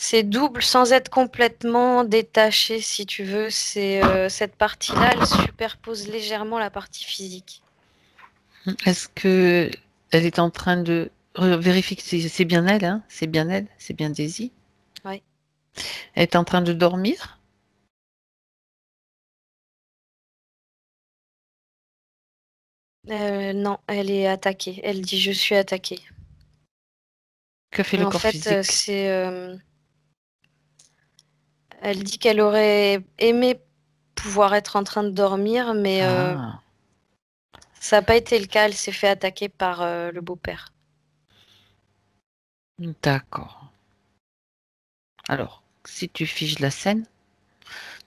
C'est double sans être complètement détaché, si tu veux. C'est cette partie-là, elle superpose légèrement la partie physique. Est-ce que elle est en train de vérifier que c'est bien elle, hein? C'est bien elle, c'est bien Daisy. Ouais. Elle est en train de dormir? Non, elle est attaquée. Elle dit je suis attaquée. Que fait Et le en corps fait, physique? elle dit qu'elle aurait aimé pouvoir être en train de dormir, mais Ah, ça n'a pas été le cas. Elle s'est fait attaquer par le beau-père. d'accord. Alors, si tu figes la scène,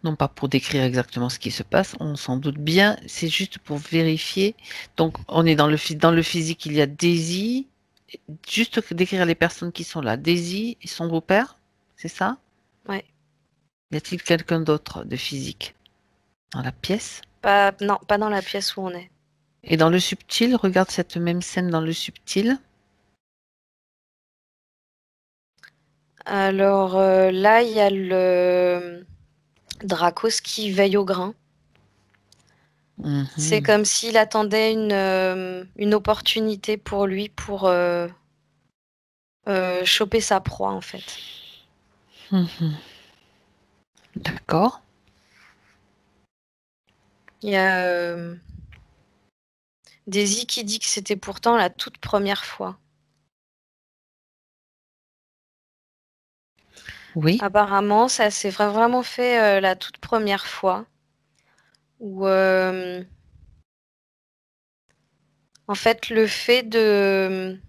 non pas pour décrire exactement ce qui se passe, on s'en doute bien, c'est juste pour vérifier. Donc, on est dans le physique, il y a Daisy, juste décrire les personnes qui sont là. Daisy et son beau-père, c'est ça? Ouais. Y a-t-il quelqu'un d'autre de physique dans la pièce? Non, pas dans la pièce où on est. Et dans le subtil, regarde cette même scène dans le subtil. Alors là, il y a le Dracos qui veille au grain. C'est Mhm. comme s'il attendait une opportunité pour lui pour choper sa proie, en fait. Mhm. D'accord. Il y a Daisy qui dit que c'était pourtant la toute première fois. Oui. Apparemment, ça s'est vraiment fait la toute première fois où, en fait, le fait de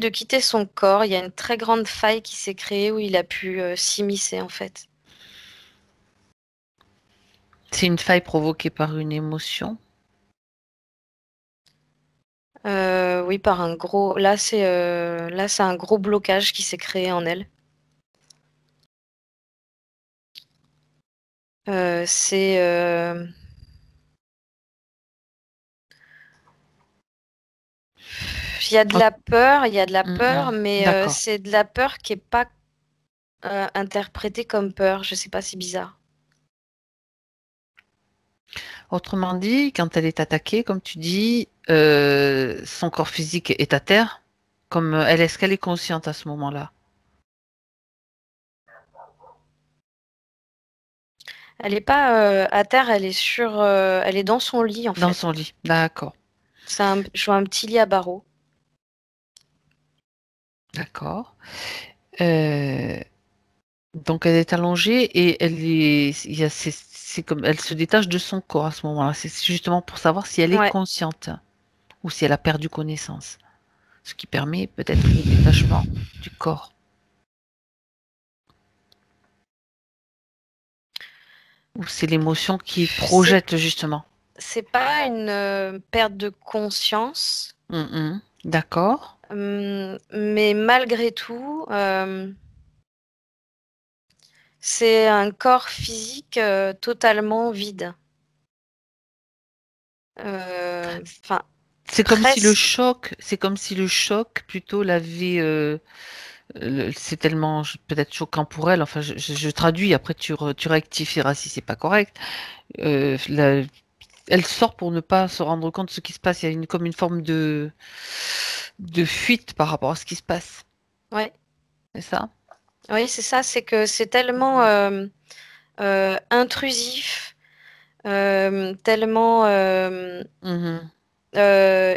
quitter son corps, il y a une très grande faille qui s'est créée où il a pu s'immiscer, en fait. C'est une faille provoquée par une émotion. Oui, par un gros. Là, c'est un gros blocage qui s'est créé en elle. C'est il y a de Oh, la peur, il y a de la peur, mhm. mais D'accord. c'est de la peur qui est pas interprétée comme peur. Je sais pas, c'est bizarre. Autrement dit, quand elle est attaquée, comme tu dis, son corps physique est à terre. Comme elle, est-ce qu'elle est consciente à ce moment-là? Elle est pas à terre, elle est dans son lit en Dans fait. son lit. D'accord. Je vois un petit lit à barreaux. D'accord. Euh, donc elle est allongée et il y a c'est comme, elle se détache de son corps à ce moment-là. C'est justement pour savoir si elle est Ouais. consciente ou si elle a perdu connaissance. Ce qui permet peut-être le détachement du corps. Ou c'est l'émotion qui C'est projette justement. c'est pas une perte de conscience, Mhm. D'accord. mais malgré tout, c'est un corps physique totalement vide. Enfin, presque. C'est comme si le choc plutôt l'avait. C'est tellement peut-être choquant pour elle. Enfin, je traduis. Après, tu rectifieras si c'est pas correct. Euh, la- Elle sort pour ne pas se rendre compte de ce qui se passe. Il y a comme une forme de fuite par rapport à ce qui se passe. Ouais. C'est ça? Oui, c'est ça. C'est que c'est tellement intrusif, tellement. Mhm. Euh,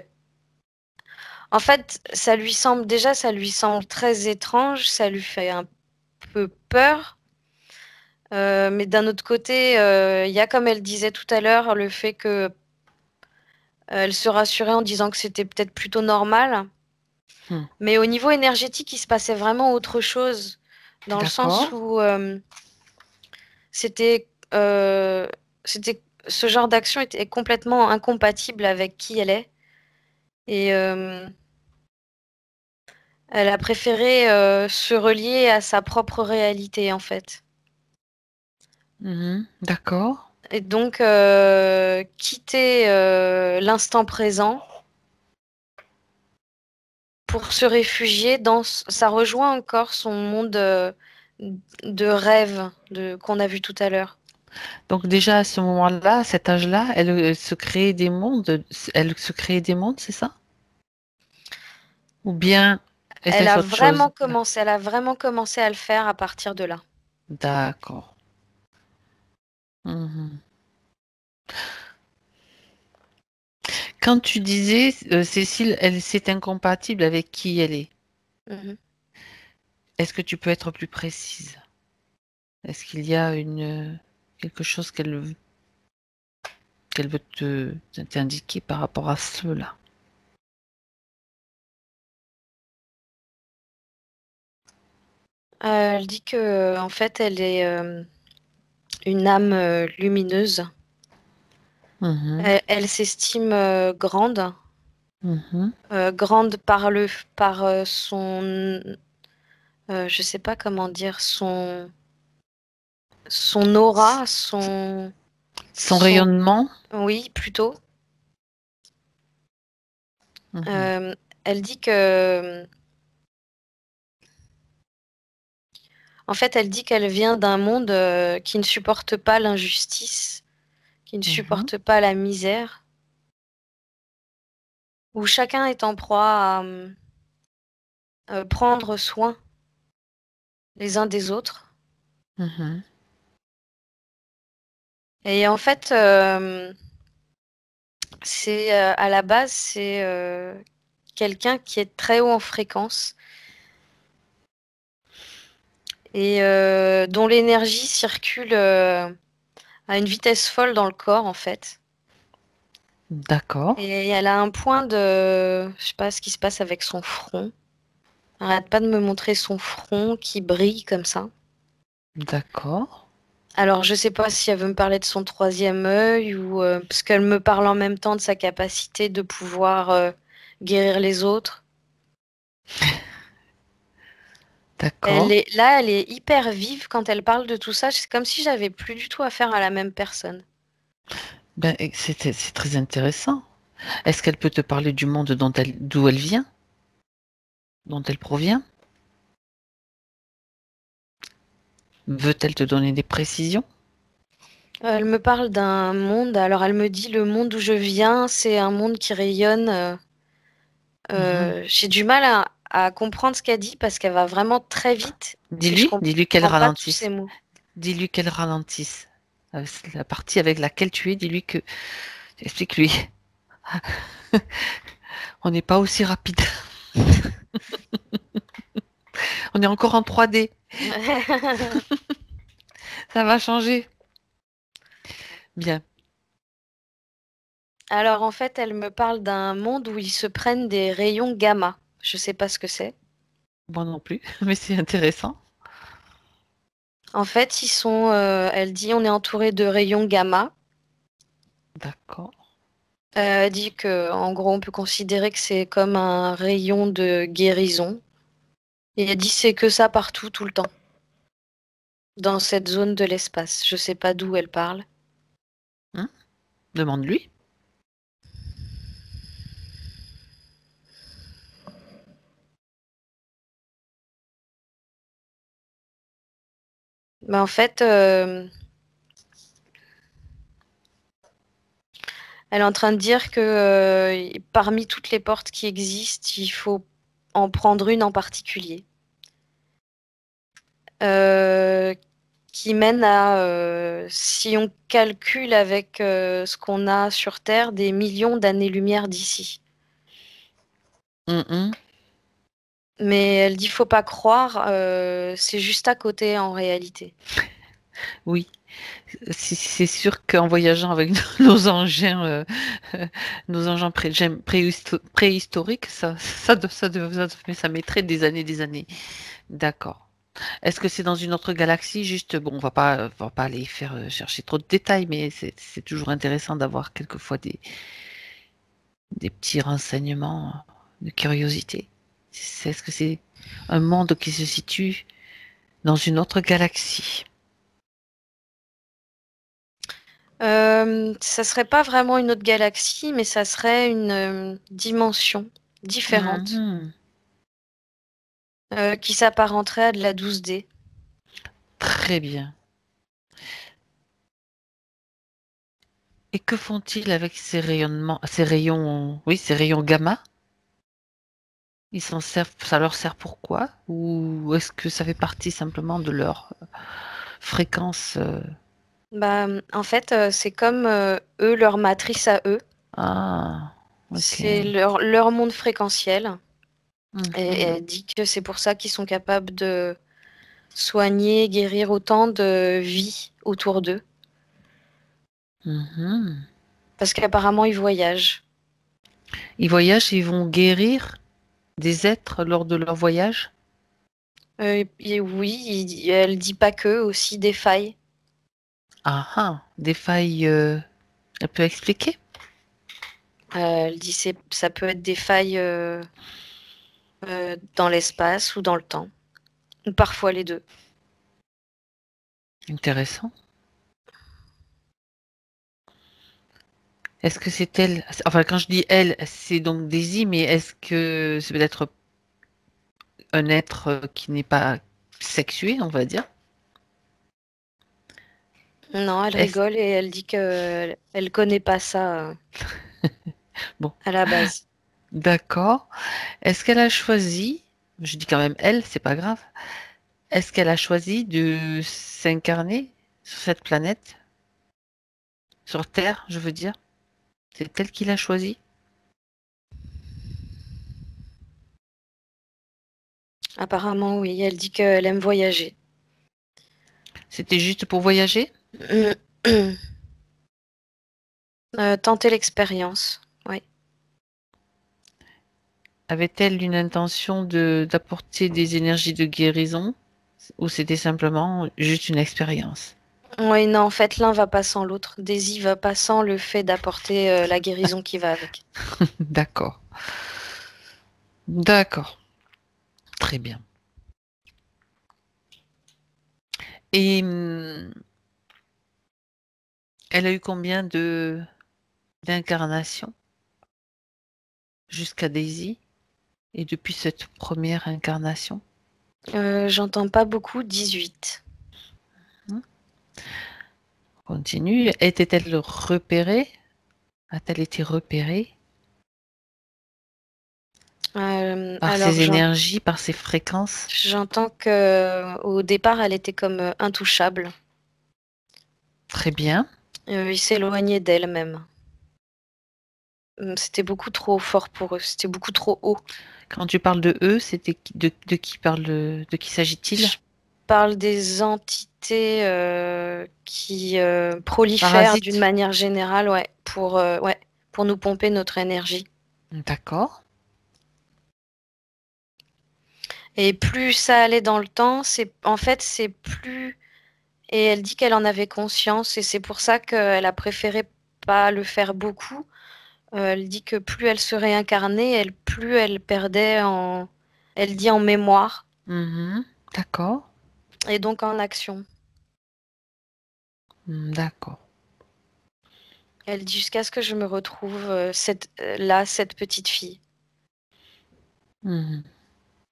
En fait, ça lui semble très étrange, ça lui fait un peu peur. Mais d'un autre côté, il y a, comme elle disait tout à l'heure, le fait que elle se rassurait en disant que c'était peut-être plutôt normal. Hmm. Mais au niveau énergétique, il se passait vraiment autre chose, dans le sens D'accord. où c'était, euh, ce genre d'action était complètement incompatible avec qui elle est. Et elle a préféré se relier à sa propre réalité, en fait. Mhm. D'accord. Et donc, quitter l'instant présent pour se réfugier dans... Ça rejoint encore son monde de rêve qu'on a vu tout à l'heure. Donc déjà à ce moment-là, à cet âge-là, elle se créait des mondes. Elle se créait des mondes, c'est ça? Ou bien Elle a était-ce autre chose? vraiment commencé, à le faire à partir de là. D'accord. Mhm. Quand tu disais, Cécile, c'est incompatible avec qui elle est, Mhm. est-ce que tu peux être plus précise? Est-ce qu'il y a quelque chose qu'elle veut t'indiquer par rapport à cela? Elle dit que en fait, elle est une âme lumineuse. Mhm, Elle s'estime grande, mhm. grande par son, je sais pas comment dire, son aura, Son son, rayonnement? oui, plutôt. Mhm, Euh, Elle dit que, en fait, elle dit qu'elle vient d'un monde qui ne supporte pas l'injustice, qui ne mhm, supporte pas la misère, où chacun est en proie à prendre soin les uns des autres. mhm. Et en fait, c'est à la base, c'est quelqu'un qui est très haut en fréquence et dont l'énergie circule à une vitesse folle dans le corps, en fait. D'accord, Et elle a un point de... Je sais pas ce qui se passe avec son front. Elle arrête pas de me montrer son front qui brille comme ça. d'accord. Alors, je sais pas si elle veut me parler de son troisième œil ou parce qu'elle me parle en même temps de sa capacité de pouvoir guérir les autres. D'accord. Elle est hyper vive quand elle parle de tout ça. C'est comme si j'avais plus du tout affaire à la même personne. Ben, c'est très intéressant. Est-ce qu'elle peut te parler du monde d'où elle vient, dont elle provient? Veut-elle te donner des précisions? Elle me parle d'un monde. Alors, elle me dit le monde où je viens, c'est un monde qui rayonne. Mhm. J'ai du mal à comprendre ce qu'elle dit parce qu'elle va vraiment très vite et je Dis-lui qu'elle comprends pas tous ses ralentisse. mots. Dis-lui qu'elle ralentisse. C'est la partie avec laquelle tu es, dis-lui que... Explique-lui. On n'est pas aussi rapide. On est encore en 3D. Ça va changer. Bien. Alors, en fait, elle me parle d'un monde où ils se prennent des rayons gamma. Je sais pas ce que c'est. Moi non plus, mais c'est intéressant. En fait, elle dit, on est entouré de rayons gamma. D'accord. Elle dit que, en gros, on peut considérer que c'est comme un rayon de guérison. Et elle dit c'est que ça partout, tout le temps, dans cette zone de l'espace. Je sais pas d'où elle parle. Hein. Demande-lui. Mais en fait, elle est en train de dire que parmi toutes les portes qui existent, il faut en prendre une en particulier. Euh, qui mène à, si on calcule avec ce qu'on a sur Terre, des millions d'années-lumière d'ici. Mhm. Mais elle dit faut pas croire, c'est juste à côté en réalité. Oui, c'est sûr qu'en voyageant avec nos engins, nos engins préhistoriques, ça mettrait des années, des années. D'accord. Est-ce que c'est dans une autre galaxie? Juste, bon, on va pas aller faire chercher trop de détails, mais c'est toujours intéressant d'avoir quelquefois des petits renseignements de curiosité. Est-ce que c'est un monde qui se situe dans une autre galaxie? Ça serait pas vraiment une autre galaxie, mais ça serait une dimension différente Mhm. qui s'apparenterait à de la 12D. Très bien. Et que font-ils avec ces rayonnements, ces rayons, oui, ces rayons gamma? Ils s'en servent, ça leur sert pour quoi? Ou est-ce que ça fait partie simplement de leur fréquence? Bah, en fait, c'est comme eux, leur matrice à eux. Ah, ok. C'est leur monde fréquentiel. Et Mhm. elle dit que c'est pour ça qu'ils sont capables de soigner, guérir autant de vies autour d'eux. Mhm. Parce qu'apparemment, ils voyagent. Ils voyagent, ils vont guérir des êtres lors de leur voyage? Et oui, elle dit pas que, aussi des failles. Ah, ah, des failles, elle peut expliquer? Elle dit ça peut être des failles dans l'espace ou dans le temps. Ou parfois les deux. Intéressant. Est-ce que c'est elle? Enfin, quand je dis elle, c'est donc Daisy, mais est-ce que c'est peut-être un être qui n'est pas sexué, on va dire? Non, elle Est-ce... rigole et elle dit que elle connaît pas ça Bon, à la base. d'accord. Est-ce qu'elle a choisi, je dis quand même elle, c'est pas grave, est-ce qu'elle a choisi de s'incarner sur cette planète, sur Terre, je veux dire? C'est elle qui l'a choisi? Apparemment, oui, elle dit qu'elle aime voyager. C'était juste pour voyager? Tenter l'expérience, oui. Avait-elle une intention de d'apporter des énergies de guérison ou c'était simplement juste une expérience? Oui, non, en fait, l'un va pas sans l'autre. Daisy va pas sans le fait d'apporter la guérison qui va avec. D'accord. D'accord. Très bien. Et elle a eu combien de d'incarnations jusqu'à Daisy? Et depuis cette première incarnation? J'entends pas beaucoup 18. Hmm. Continue. Était-elle repérée? A-t-elle été repérée par Alors, ses énergies, par ses fréquences? j'entends que au départ, elle était comme intouchable. Très bien. Il s'éloignait d'elle-même. C'était beaucoup trop fort pour eux. C'était beaucoup trop haut. Quand tu parles de eux, c'était de qui de qui s'agit-il? Je parle des entités qui prolifèrent d'une Parasite? manière générale, ouais, pour nous pomper notre énergie. D'accord. Et plus ça allait dans le temps, c'est plus. Et elle dit qu'elle en avait conscience, et c'est pour ça qu'elle a préféré pas le faire beaucoup. Elle dit que plus elle se réincarnait, plus elle perdait elle dit en mémoire, Mhm. D'accord. et donc en action. D'accord. Elle dit jusqu'à ce que je me retrouve cette petite fille. Mhm.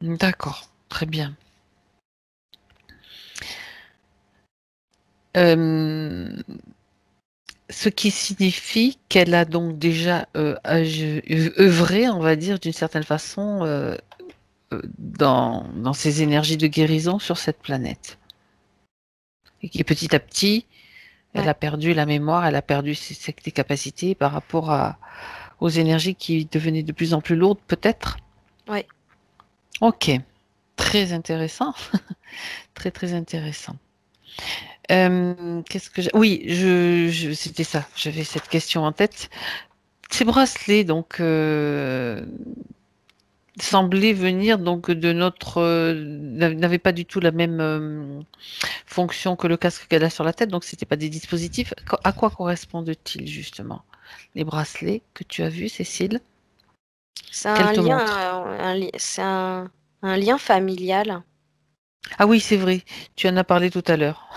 D'accord. Très bien. Euh, Ce qui signifie qu'elle a donc déjà œuvré, on va dire, d'une certaine façon, dans ses énergies de guérison sur cette planète. Et qui petit à petit, elle Ouais, a perdu la mémoire, elle a perdu ses capacités par rapport aux énergies qui devenaient de plus en plus lourdes, peut-être. ouais. Ok, très intéressant, très très intéressant. Qu'est-ce que j'ai... Oui, c'était ça, j'avais cette question en tête. Ces bracelets, donc, semblaient venir donc de notre... n'avaient pas du tout la même fonction que le casque qu'elle a sur la tête, donc c'était pas des dispositifs. À quoi correspondent-ils justement? Les bracelets que tu as vus, Cécile, C'est qu'elle un te lien, montre. c'est un lien familial. Ah oui, c'est vrai, tu en as parlé tout à l'heure.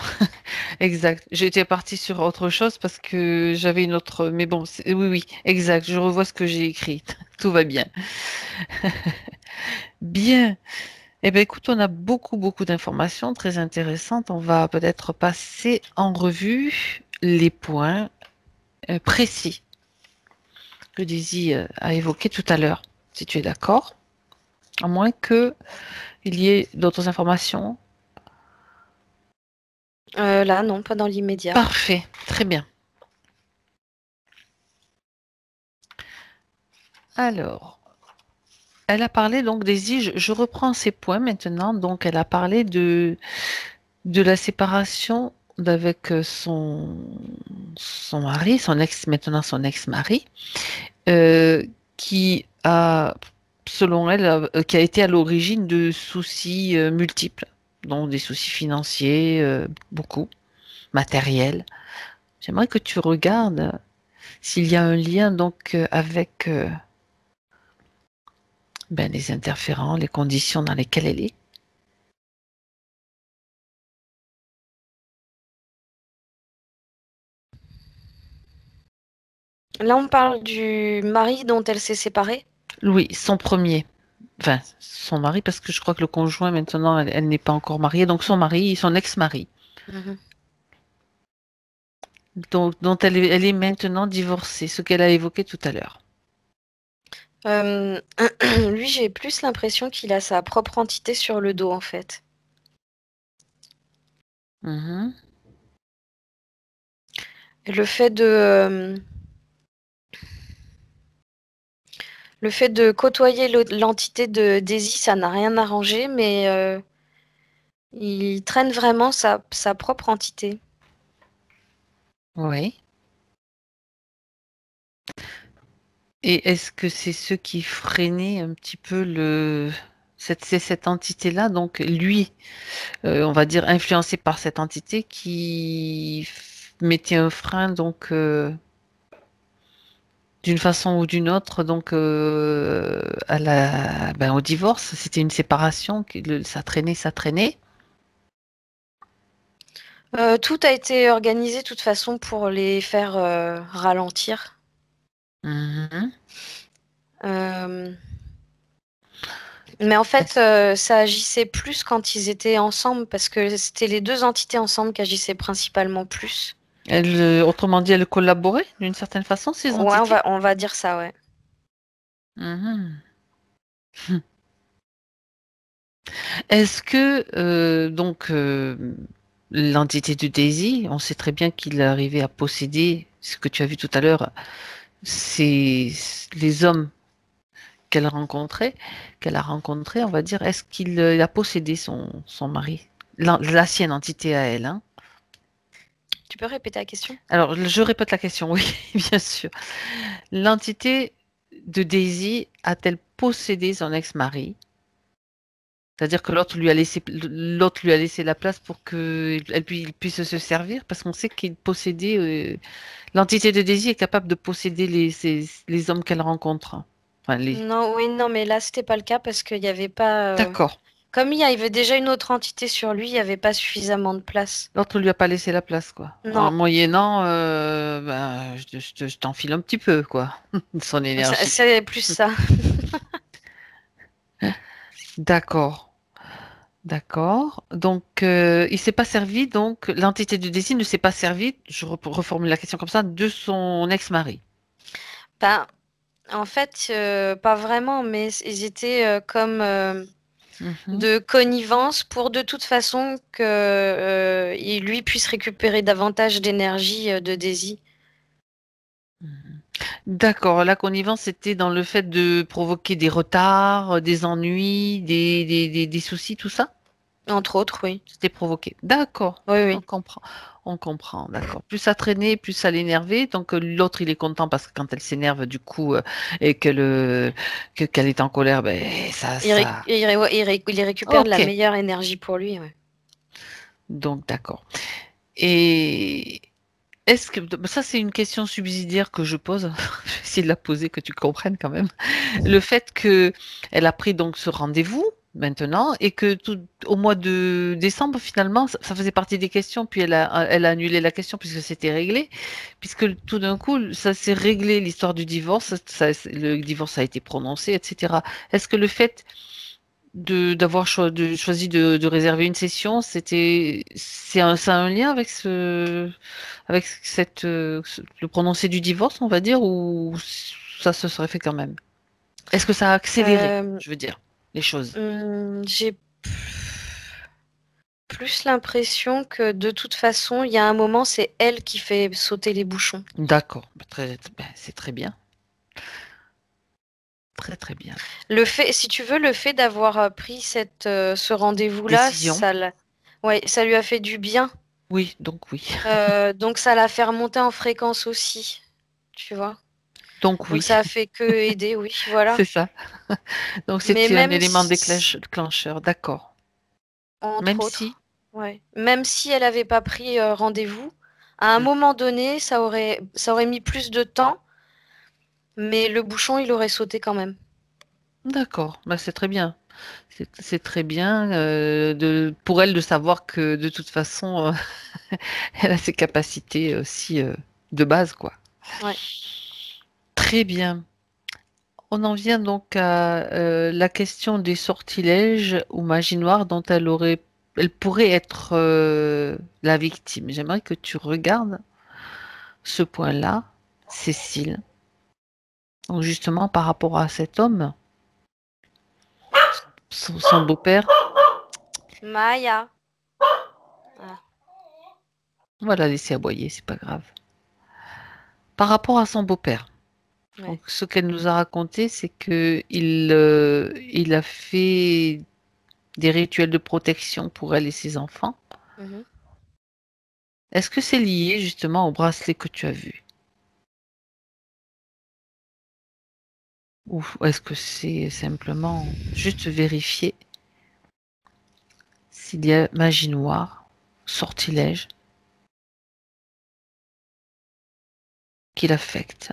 Exact. J'étais partie sur autre chose parce que j'avais une autre. Mais bon, oui, oui, exact. Je revois ce que j'ai écrit. Tout va bien. Bien. Eh bien, écoute, on a beaucoup, beaucoup d'informations très intéressantes. On va peut-être passer en revue les points précis que Daisy a évoqués tout à l'heure, si tu es d'accord. À moins que il y ait d'autres informations. Là, non, pas dans l'immédiat. Parfait. Très bien. Alors, elle a parlé donc Daisy, je reprends ces points maintenant. Donc, elle a parlé de la séparation d'avec son mari, son ex, maintenant son ex-mari, euh, qui a, selon elle, qui a été à l'origine de soucis multiples, dont des soucis financiers, beaucoup, matériels. J'aimerais que tu regardes s'il y a un lien donc avec ben, les interférents, les conditions dans lesquelles elle est. Là, on parle du mari dont elle s'est séparée. Oui, son premier, enfin son mari, parce que je crois que le conjoint maintenant, elle n'est pas encore mariée, donc son mari, son ex-mari, Mhm. dont elle est maintenant divorcée, ce qu'elle a évoqué tout à l'heure. Euh, Lui, j'ai plus l'impression qu'il a sa propre entité sur le dos, en fait. Mhm. Et le fait de côtoyer l'entité de Daisy, ça n'a rien arrangé, mais il traîne vraiment sa propre entité. Oui. Et est-ce que c'est ce qui freinait un petit peu c'est cette entité-là, donc lui, on va dire influencé par cette entité qui mettait un frein donc d'une façon ou d'une autre donc ben, au divorce. C'était une séparation, ça traînait, ça traînait. Tout a été organisé de toute façon pour les faire ralentir. Mhm. Euh, Mais en fait, ça agissait plus quand ils étaient ensemble parce que c'était les deux entités ensemble qui agissaient principalement plus. Autrement dit, elles collaboraient d'une certaine façon, ces Ouais, entités. on va dire ça, ouais. Mhm. Est-ce que donc l'entité de Daisy, on sait très bien qu'il est arrivé à posséder ce que tu as vu tout à l'heure, c'est les hommes qu'elle a rencontrés, on va dire. Est-ce qu'il a possédé son mari, la sienne entité à elle, hein? Tu peux répéter la question? Alors, je répète la question, oui, bien sûr. L'entité de Daisy a-t-elle possédé son ex-mari? C'est-à-dire que l'autre lui a laissé la place pour il puisse se servir, parce qu'on sait qu'il possédait, l'entité de Daisy est capable de posséder les hommes qu'elle rencontre. Enfin, Non, oui, non, mais là, c'était pas le cas parce qu'il n'y avait pas. D'accord. Comme il y avait déjà une autre entité sur lui, il n'y avait pas suffisamment de place. L'autre lui a pas laissé la place, quoi. En Non, moyennant, ben, je t'enfile un petit peu, quoi, son énergie. c'est plus ça. D'accord. D'accord. Donc, il s'est pas servi, donc, l'entité de Daisy ne s'est pas servie, reformule la question comme ça, de son ex-mari. Ben, en fait, pas vraiment, mais ils étaient comme Mhm. de connivence pour de toute façon que il lui puisse récupérer davantage d'énergie de Daisy, Mhm. D'accord, la connivence, c'était dans le fait de provoquer des retards, des ennuis, des soucis, tout ça? entre autres, oui. C'était provoqué. D'accord, Oui, on oui. comprend. On comprend, d'accord. Plus ça traînait, plus ça l'énervait. Donc l'autre, il est content parce que quand elle s'énerve, du coup, et qu'elle est en colère, ben ça. Il récupère de la Ok, meilleure énergie pour lui, ouais. donc d'accord. Et est-ce que ça, c'est une question subsidiaire que je pose. Je vais essayer de la poser, que tu comprennes quand même. Le fait que elle a pris donc ce rendez-vous. maintenant et que au mois de décembre, finalement, ça faisait partie des questions, puis elle a annulé la question puisque c'était réglé, puisque tout d'un coup, ça s'est réglé l'histoire du divorce, le divorce a été prononcé, etc. Est-ce que le fait d'avoir choisi de réserver une session, ça a un lien avec avec le prononcé du divorce, on va dire, ou ça se serait fait quand même? Est-ce que ça a accéléré, Euh, je veux dire, les choses? j'ai plus l'impression que de toute façon, il y a un moment, c'est elle qui fait sauter les bouchons. D'accord, c'est très bien, très très bien. Le fait, si tu veux, le fait d'avoir pris ce rendez-vous-là, Décision? ouais, ça lui a fait du bien. Oui, donc oui. Donc ça l'a fait remonter en fréquence aussi, tu vois. Donc Donc oui, ça a fait que aider, oui, voilà. c'est ça. Donc Mais c'était un même élément si, déclencheur, d'accord. entre Même si, autres, ouais, même si elle n'avait pas pris rendez-vous, à un hmm, moment donné, ça aurait mis plus de temps, mais le bouchon, il aurait sauté quand même. d'accord, bah, c'est très bien. C'est très bien pour elle de savoir que de toute façon, elle a ses capacités aussi de base, quoi. Ouais. Très bien. On en vient donc à la question des sortilèges ou magie noire dont elle pourrait être la victime. J'aimerais que tu regardes ce point-là, Cécile. Donc justement par rapport à cet homme, son beau-père, Maya. Ah, on va la laisser aboyer, c'est pas grave. Par rapport à son beau-père. ouais. Donc, ce qu'elle nous a raconté, c'est que il a fait des rituels de protection pour elle et ses enfants. Mhm. Est-ce que c'est lié justement au bracelet que tu as vu? Ou est-ce que c'est simplement juste vérifier s'il y a magie noire, sortilège, qui l'affecte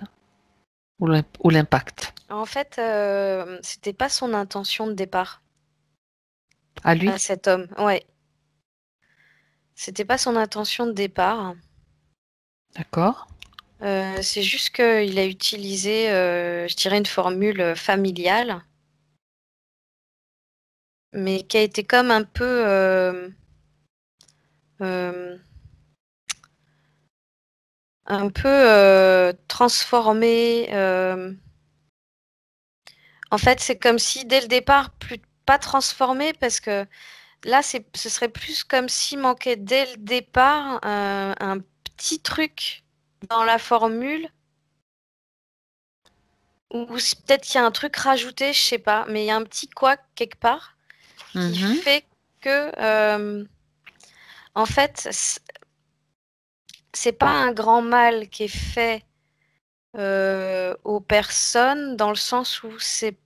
ou l'impact? En fait, c'était pas son intention de départ À lui? à cet homme. Ouais, c'était pas son intention de départ. D'accord? C'est juste qu'il a utilisé, je dirais, une formule familiale, mais qui a été comme euh, un peu transformée. En fait, c'est comme si dès le départ, pas transformée, parce que là, ce serait plus comme s'il manquait dès le départ un petit truc dans la formule, ou peut-être qu'il y a un truc rajouté, je sais pas, mais il y a un petit couac quelque part qui Mhm, fait que, en fait, c'est pas un grand mal qui est fait aux personnes, dans le sens où c'est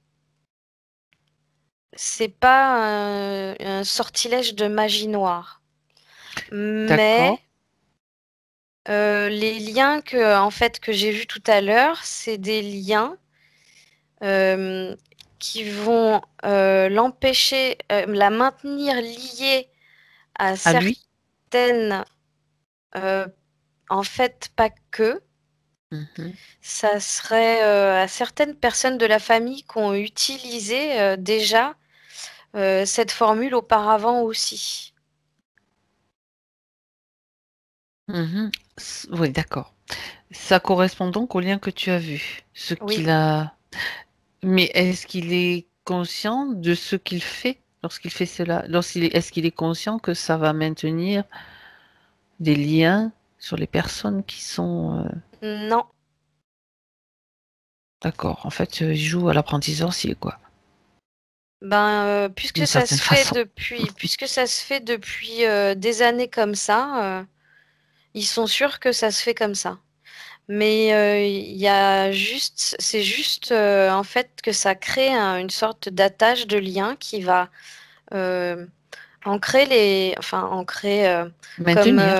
pas un sortilège de magie noire. Mais d'accord. les liens que j'ai vus tout à l'heure, c'est des liens euh, qui vont l'empêcher, la maintenir liée à À lui? certaines, euh, en fait, pas que, Mhm, ça serait à certaines personnes de la famille qui ont utilisé déjà cette formule auparavant aussi. mhm. Oui, d'accord. Ça correspond donc au lien que tu as vu. Ce Oui. qu'il a. Mais est-ce qu'il est conscient de ce qu'il fait lorsqu'il fait cela? Est-ce qu'il est conscient que ça va maintenir des liens sur les personnes qui sont... Non. d'accord, en fait, il joue à l'apprenti sorcier, quoi, Ben, d'une certaine façon. puisque ça se fait depuis des années comme ça, ils sont sûrs que ça se fait comme ça. Mais il y a juste, c'est juste en fait que ça crée une sorte d'attache de lien qui va euh, ancrer comme Maintenir.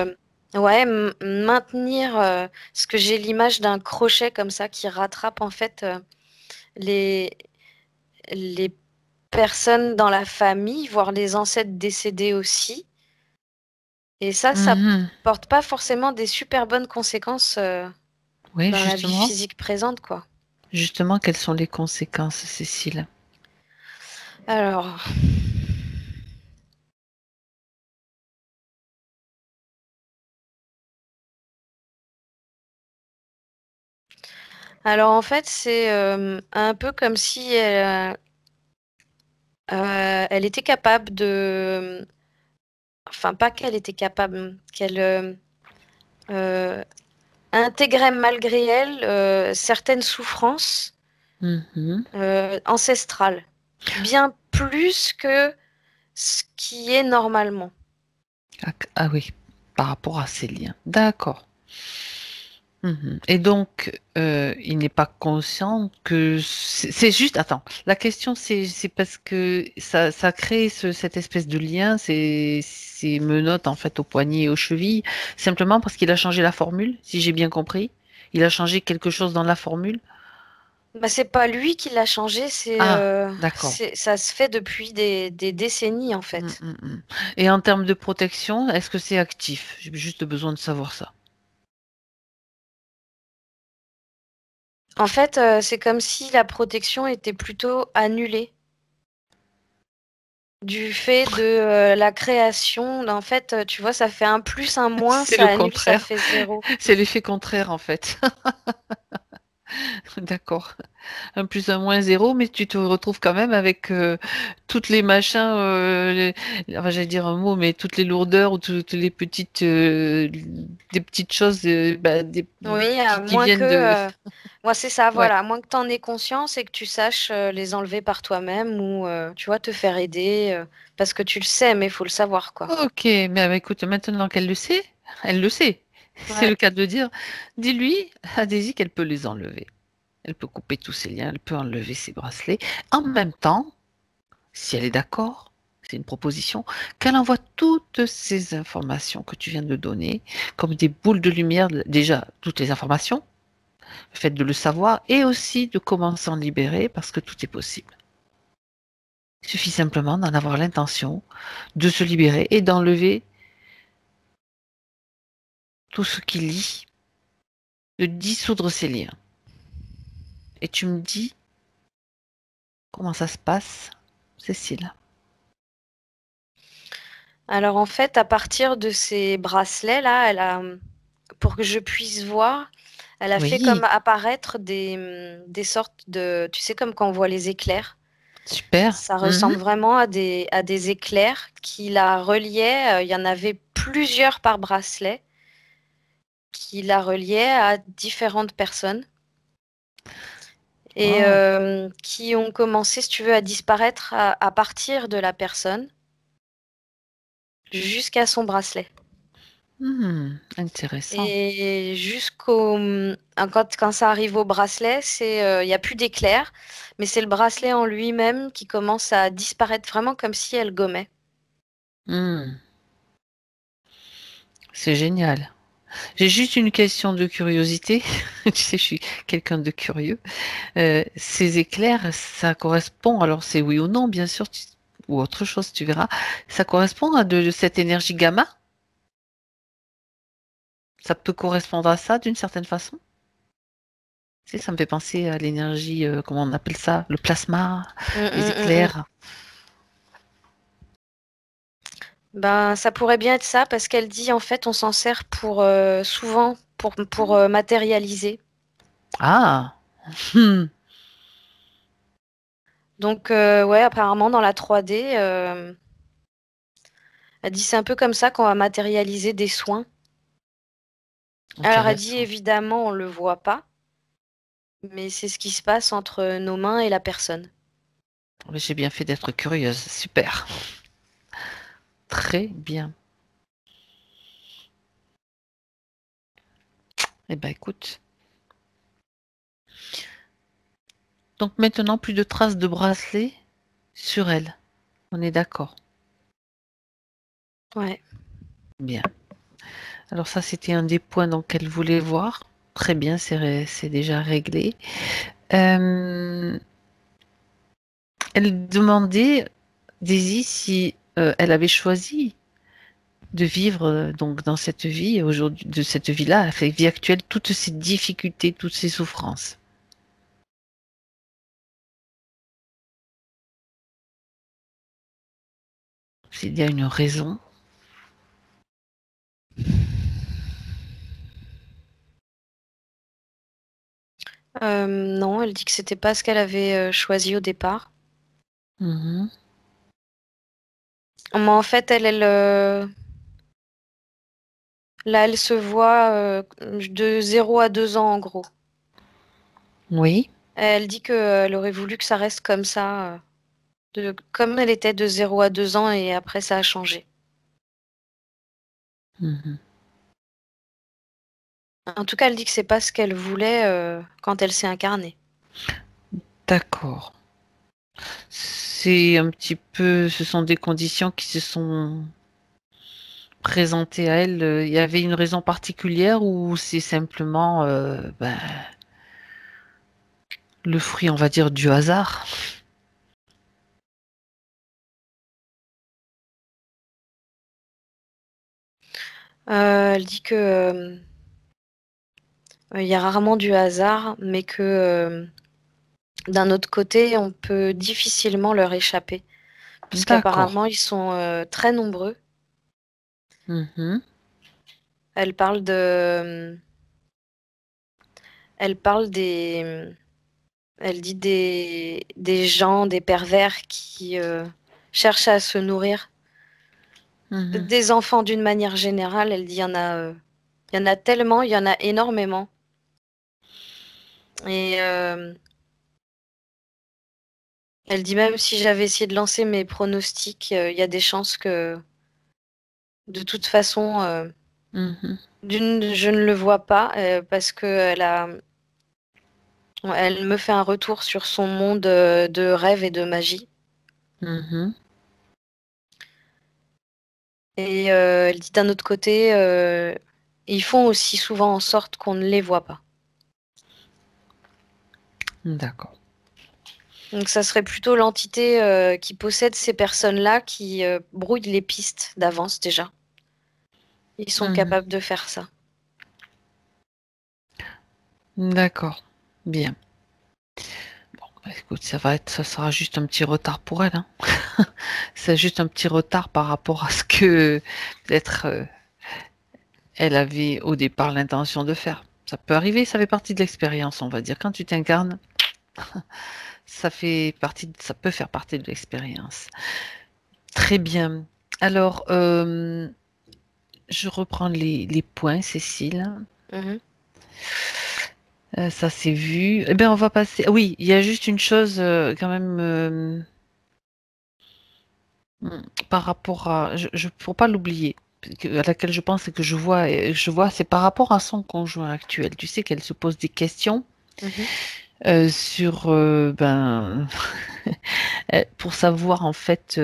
ouais, maintenir ce que j'ai l'image d'un crochet comme ça qui rattrape en fait les les personnes dans la famille, voire les ancêtres décédés aussi. Et ça porte pas forcément des super bonnes conséquences Oui, dans la vie justement. physique présente, quoi. Justement, quelles sont les conséquences, Cécile? Alors, en fait, c'est un peu comme si elle était capable de... Enfin, pas qu'elle était capable, qu'elle intégrait malgré elle certaines souffrances ancestrales, bien plus que ce qui est normalement. Ah oui, par rapport à ces liens. D'accord. Et donc, il n'est pas conscient que c'est juste. Attends, la question c'est parce que ça crée cette espèce de lien, ces menottes en fait au poignet et aux chevilles, simplement parce qu'il a changé la formule, si j'ai bien compris. Il a changé quelque chose dans la formule. Bah, c'est pas lui qui l'a changé, Ah, d'accord. ça se fait depuis des décennies en Mm, fait. mm, mm. Et en termes de protection, est-ce que c'est actif? J'ai juste besoin de savoir ça. En fait, c'est comme si la protection était plutôt annulée du fait de la création. En fait, tu vois, ça fait un plus, un moins, C'est ça le annule, ça contraire. fait zéro. C'est l'effet contraire en fait. D'accord. Un plus un moins zéro, mais tu te retrouves quand même avec toutes les machins, enfin, j'allais dire un mot, mais toutes les lourdeurs ou toutes les petites, des petites choses Oui, à qui moins que... viennent de. moi, c'est ça, Ouais. voilà. À moins que tu en aies conscience et que tu saches les enlever par toi-même ou, tu vois, te faire aider. Parce que tu le sais, mais il faut le savoir, quoi. Ok, mais écoute, maintenant qu'elle le sait, elle le sait. C'est Ouais. le cas de dire, dis-lui à Daisy qu'elle peut les enlever. Elle peut couper tous ses liens, elle peut enlever ses bracelets. En même temps, si elle est d'accord, c'est une proposition, qu'elle envoie toutes ces informations que tu viens de donner, comme des boules de lumière, déjà toutes les informations, le fait de le savoir, et aussi de comment s'en libérer, parce que tout est possible. Il suffit simplement d'en avoir l'intention, de se libérer et d'enlever tout ce qui lie, de dissoudre ces liens. Et tu me dis comment ça se passe, Cécile? Alors, en fait, à partir de ces bracelets-là, pour que je puisse voir, elle a fait comme Oui, apparaître des sortes de... Tu sais, comme quand on voit les éclairs. super. Ça ressemble vraiment à à des éclairs qui la reliaient. Il y en avait plusieurs par bracelet qui la reliaient à différentes personnes et Wow. qui ont commencé, si tu veux, à disparaître à partir de la personne jusqu'à son bracelet. Intéressant. Et quand ça arrive au bracelet, il n'y a plus d'éclair, mais c'est le bracelet en lui-même qui commence à disparaître vraiment comme si elle gommait. Hmm, c'est génial. J'ai juste une question de curiosité. Tu sais, je suis quelqu'un de curieux. Ces éclairs, ça correspond, alors c'est oui ou non, bien sûr, ou autre chose, tu verras. Ça correspond à de cette énergie gamma? Ça peut correspondre à ça d'une certaine façon? Tu sais, ça me fait penser à l'énergie, comment on appelle ça? Le plasma, Mm, les mm, mm, mm. éclairs. Ben, ça pourrait bien être ça parce qu'elle dit en fait on s'en sert pour souvent pour matérialiser. Ah! Hmm. Donc ouais, apparemment dans la 3D, elle dit c'est un peu comme ça qu'on va matérialiser des soins. Alors elle dit Intéressant. évidemment on le voit pas, mais c'est ce qui se passe entre nos mains et la personne. J'ai bien fait d'être curieuse. Super. Très bien. Eh ben, écoute. Donc maintenant, plus de traces de bracelet sur elle. On est d'accord. Ouais. Bien. Alors ça, c'était un des points donc qu'elle voulait voir. Très bien, c'est déjà réglé. Euh, Elle demandait, Daisy, si elle avait choisi de vivre donc dans cette vie aujourd'hui, de cette vie-là, cette vie actuelle, toutes ces difficultés, toutes ces souffrances. S'il y a une raison. Non, elle dit que c'était pas ce qu'elle avait choisi au départ. Mhm. Mais en fait, là, elle se voit de 0 à 2 ans en gros. Oui. Elle dit qu'elle aurait voulu que ça reste comme ça, comme elle était de 0 à 2 ans et après ça a changé. Mhm. En tout cas, elle dit que c'est pas ce qu'elle voulait quand elle s'est incarnée. D'accord. C'est un petit peu, ce sont des conditions qui se sont présentées à elle. Il y avait une raison particulière ou c'est simplement le fruit, on va dire, du hasard? Elle dit que il y a rarement du hasard, mais que d'un autre côté, on peut difficilement leur échapper, parce D'accord. qu'apparemment, ils sont très nombreux. Mhm. Elle parle de, elle parle elle dit des gens, des pervers qui cherchent à se nourrir Mhm. des enfants d'une manière générale. Elle dit il y en a tellement, il y en a énormément. Et elle dit même si j'avais essayé de lancer mes pronostics, il y a des chances que de toute façon, Mhm. je ne le vois pas parce que elle me fait un retour sur son monde de rêve et de magie. Mhm. Et elle dit d'un autre côté, ils font aussi souvent en sorte qu'on ne les voit pas. D'accord. Donc ça serait plutôt l'entité qui possède ces personnes-là qui brouille les pistes d'avance déjà. Ils sont Mhm. capables de faire ça. D'accord. Bien. Bon, bah, écoute, ça sera juste un petit retard pour elle, hein. C'est juste un petit retard par rapport à ce que peut-être elle avait au départ l'intention de faire. Ça peut arriver, ça fait partie de l'expérience, on va dire. Quand tu t'incarnes, ça peut faire partie de l'expérience. Très bien. Alors, je reprends les points, Cécile. Mhm. Ça c'est vu. Eh bien, on va passer. Oui, il y a juste une chose quand même par rapport à. Faut pas l'oublier. À laquelle je pense et que je vois, c'est par rapport à son conjoint actuel. Tu sais qu'elle se pose des questions Mhm. sur, pour savoir en fait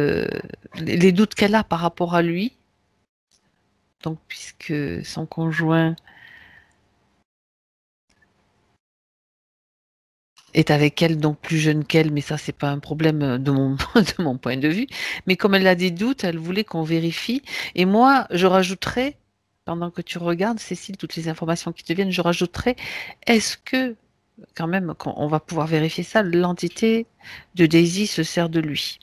les doutes qu'elle a par rapport à lui. Donc, puisque son conjoint est avec elle, donc plus jeune qu'elle, mais ça, c'est pas un problème de mon, de mon point de vue. Mais comme elle a des doutes, elle voulait qu'on vérifie. Et moi, je rajouterais, pendant que tu regardes, Cécile, toutes les informations qui te viennent, je rajouterais, est-ce que, quand même, quand on va pouvoir vérifier ça, l'entité de Daisy se sert de lui?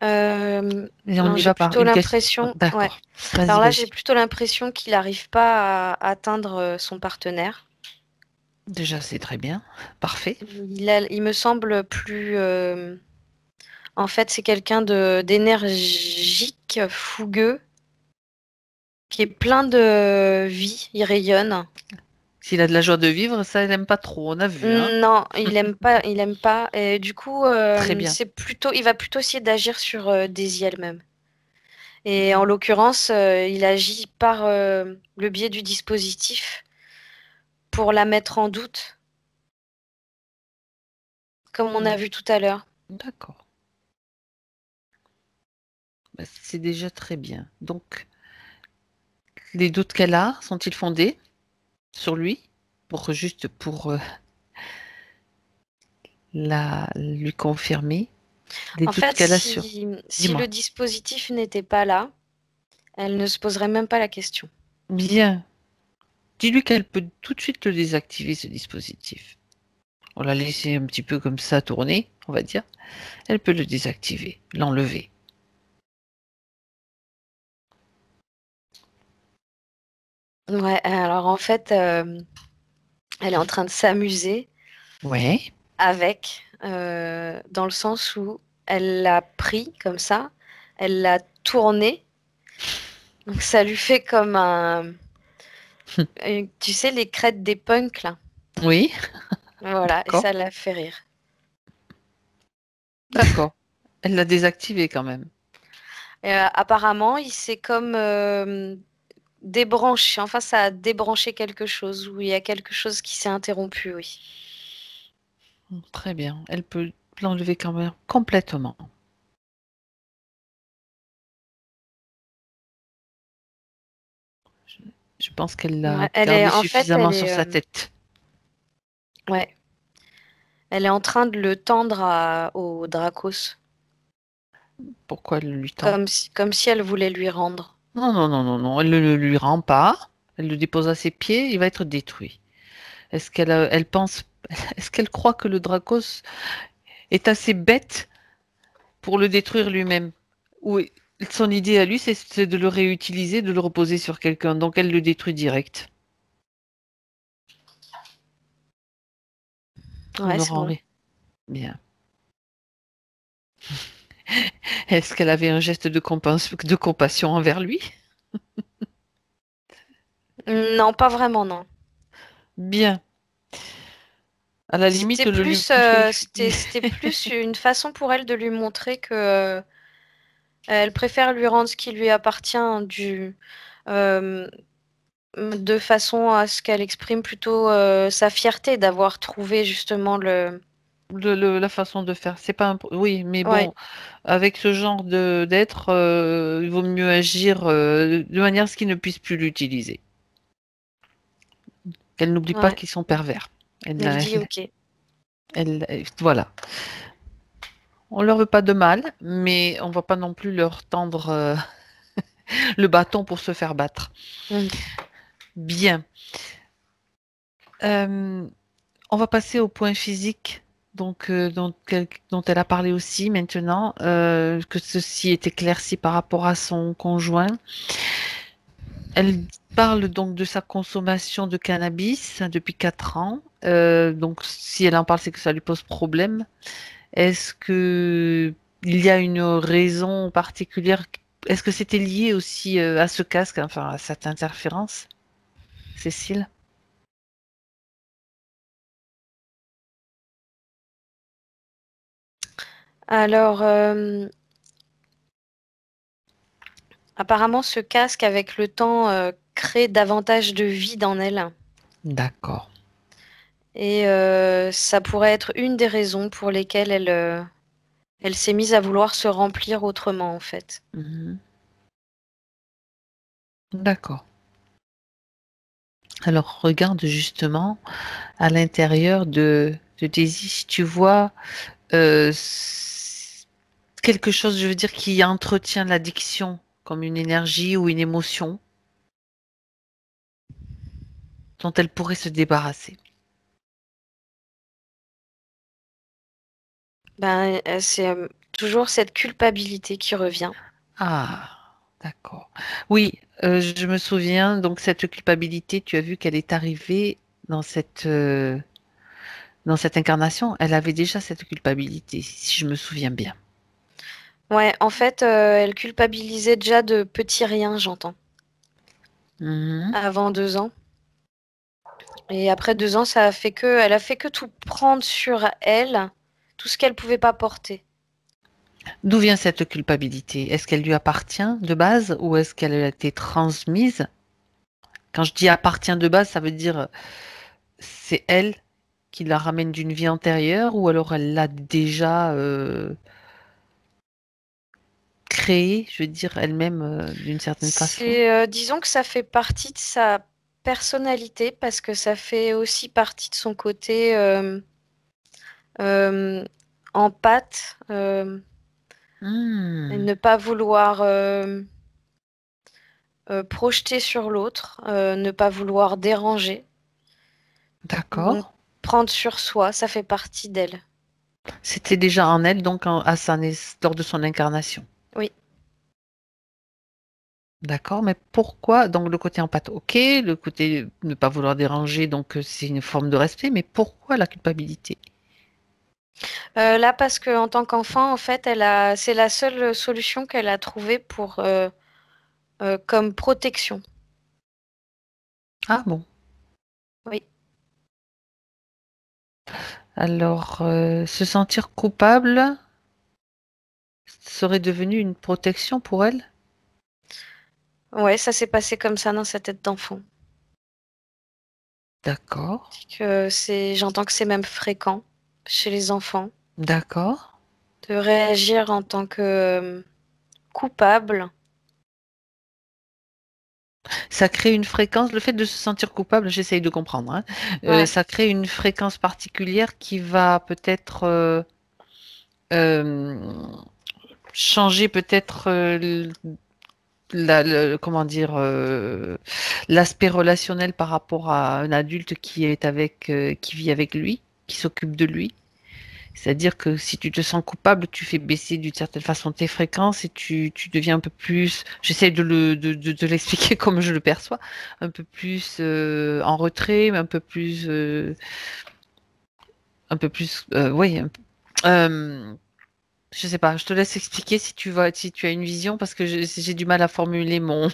Et on Non, y j'ai va par plutôt une question. l'impression, ouais. D'accord. Vas-y, Alors là, j'ai vas-y. plutôt l'impression qu'il n'arrive pas à atteindre son partenaire. Déjà, c'est très bien. Parfait. Il me semble plus. En fait, c'est quelqu'un d'énergique, fougueux, qui est plein de vie. Il rayonne. S'il a de la joie de vivre, ça, elle n'aime pas trop. On a vu, hein? Non, il aime pas. Il aime pas. Et du coup, Très bien. il va plutôt essayer d'agir sur Daisy elle-même. Et en l'occurrence, il agit par le biais du dispositif pour la mettre en doute, comme on a Mm. vu tout à l'heure. D'accord. Bah, c'est déjà très bien. Donc, les doutes qu'elle a sont-ils fondés? sur lui, juste pour lui confirmer les En doutes fait, qu'elle a sur. si Dis-moi. le dispositif n'était pas là, elle ne se poserait même pas la question. Bien. Dis-lui qu'elle peut tout de suite le désactiver, ce dispositif. On l'a laissé un petit peu comme ça tourner, on va dire. Elle peut le désactiver, l'enlever. Ouais, alors en fait, elle est en train de s'amuser Ouais. avec, dans le sens où elle l'a pris comme ça, elle l'a tourné, donc ça lui fait comme tu sais, les crêtes des punks là. Oui, Voilà, et d'accord. ça l'a fait rire. D'accord. Elle l'a désactivé quand même. Et, apparemment, il s'est comme débranché. Enfin, ça a débranché quelque chose, ou il y a quelque chose qui s'est interrompu, oui. Très bien. Elle peut l'enlever quand même complètement. Je, je pense qu'elle l'a Ouais, elle est, gardé en fait, suffisamment sur sa tête. ouais, elle est en train de le tendre au Dracos, Pourquoi elle lui tend? comme si elle voulait lui rendre. Non, non, non, non, non. Elle ne le lui rend pas. Elle le dépose à ses pieds. Il va être détruit. Est-ce qu'elle elle pense, est-ce qu'elle croit que le Dracos est assez bête pour le détruire lui-même? Ou son idée à lui, c'est de le réutiliser, de le reposer sur quelqu'un. Donc elle le détruit direct. On Ouais, le c'est rend bon. ré- Bien. Est-ce qu'elle avait un geste de compassion envers lui? Non, pas vraiment, non. Bien. À la limite, le lui. C'était plus une façon pour elle de lui montrer que elle préfère lui rendre ce qui lui appartient euh, de façon à ce qu'elle exprime plutôt sa fierté d'avoir trouvé justement le. La façon de faire. C'est pas oui, mais Ouais, bon, avec ce genre de d'être, il vaut mieux agir de manière à ce qu'ils ne puissent plus l'utiliser. Qu'elle n'oublie pas ouais. qu'ils sont pervers. Elle, Elle dit elle, ok. voilà. On leur veut pas de mal, mais on va pas non plus leur tendre le bâton pour se faire battre. Mm. Bien. Euh, on va passer au point physique. Donc, dont elle a parlé aussi maintenant, que ceci est éclairci par rapport à son conjoint. Elle parle donc de sa consommation de cannabis depuis 4 ans. Donc, si elle en parle, c'est que ça lui pose problème. Est-ce que il y a une raison particulière? Est-ce que c'était lié aussi à ce casque, enfin à cette interférence, Cécile? Alors, apparemment, ce casque, avec le temps, crée davantage de vide en elle. D'accord. Et ça pourrait être une des raisons pour lesquelles elle s'est mise à vouloir se remplir autrement, en fait. Mhm. D'accord. Alors, regarde justement à l'intérieur de Daisy, si tu vois quelque chose, je veux dire, qui entretient l'addiction, comme une énergie ou une émotion dont elle pourrait se débarrasser. Ben, c'est toujours cette culpabilité qui revient. Ah, d'accord. Oui, je me souviens, donc cette culpabilité, tu as vu qu'elle est arrivée dans dans cette incarnation. Elle avait déjà cette culpabilité, si je me souviens bien. Ouais, en fait, elle culpabilisait déjà de petits riens, j'entends, Mhm. avant 2 ans. Et après 2 ans, elle a fait que tout prendre sur elle, tout ce qu'elle pouvait pas porter. D'où vient cette culpabilité? Est-ce qu'elle lui appartient de base ou est-ce qu'elle a été transmise? Quand je dis appartient de base, ça veut dire c'est elle qui la ramène d'une vie antérieure ou alors elle l'a déjà créée, je veux dire, elle-même d'une certaine façon. Disons que ça fait partie de sa personnalité parce que ça fait aussi partie de son côté empathe, et ne pas vouloir projeter sur l'autre, ne pas vouloir déranger. Donc, D'accord. prendre sur soi, ça fait partie d'elle. C'était déjà en elle, donc lors de son incarnation. Oui. D'accord, mais pourquoi? Donc le côté empathe, ok, le côté ne pas vouloir déranger, donc c'est une forme de respect, mais pourquoi la culpabilité? Là, parce qu'en tant qu'enfant, en fait, c'est la seule solution qu'elle a trouvée pour comme protection. Ah bon. Oui. Alors, se sentir coupable serait devenu une protection pour elle? Ouais, ça s'est passé comme ça dans sa tête d'enfant. D'accord, J'entends que c'est même fréquent chez les enfants d'accord. de réagir en tant que coupable. Ça crée une fréquence, le fait de se sentir coupable, j'essaye de comprendre, hein, Ouais. ça crée une fréquence particulière qui va peut-être euh, changer peut-être comment dire, l'aspect relationnel par rapport à un adulte qui vit avec lui, qui s'occupe de lui. C'est-à-dire que si tu te sens coupable, tu fais baisser d'une certaine façon tes fréquences et tu deviens un peu plus, j'essaie de l'expliquer comme je le perçois, un peu plus en retrait, mais oui, je sais pas, je te laisse expliquer si tu as une vision, parce que j'ai du mal à formuler mon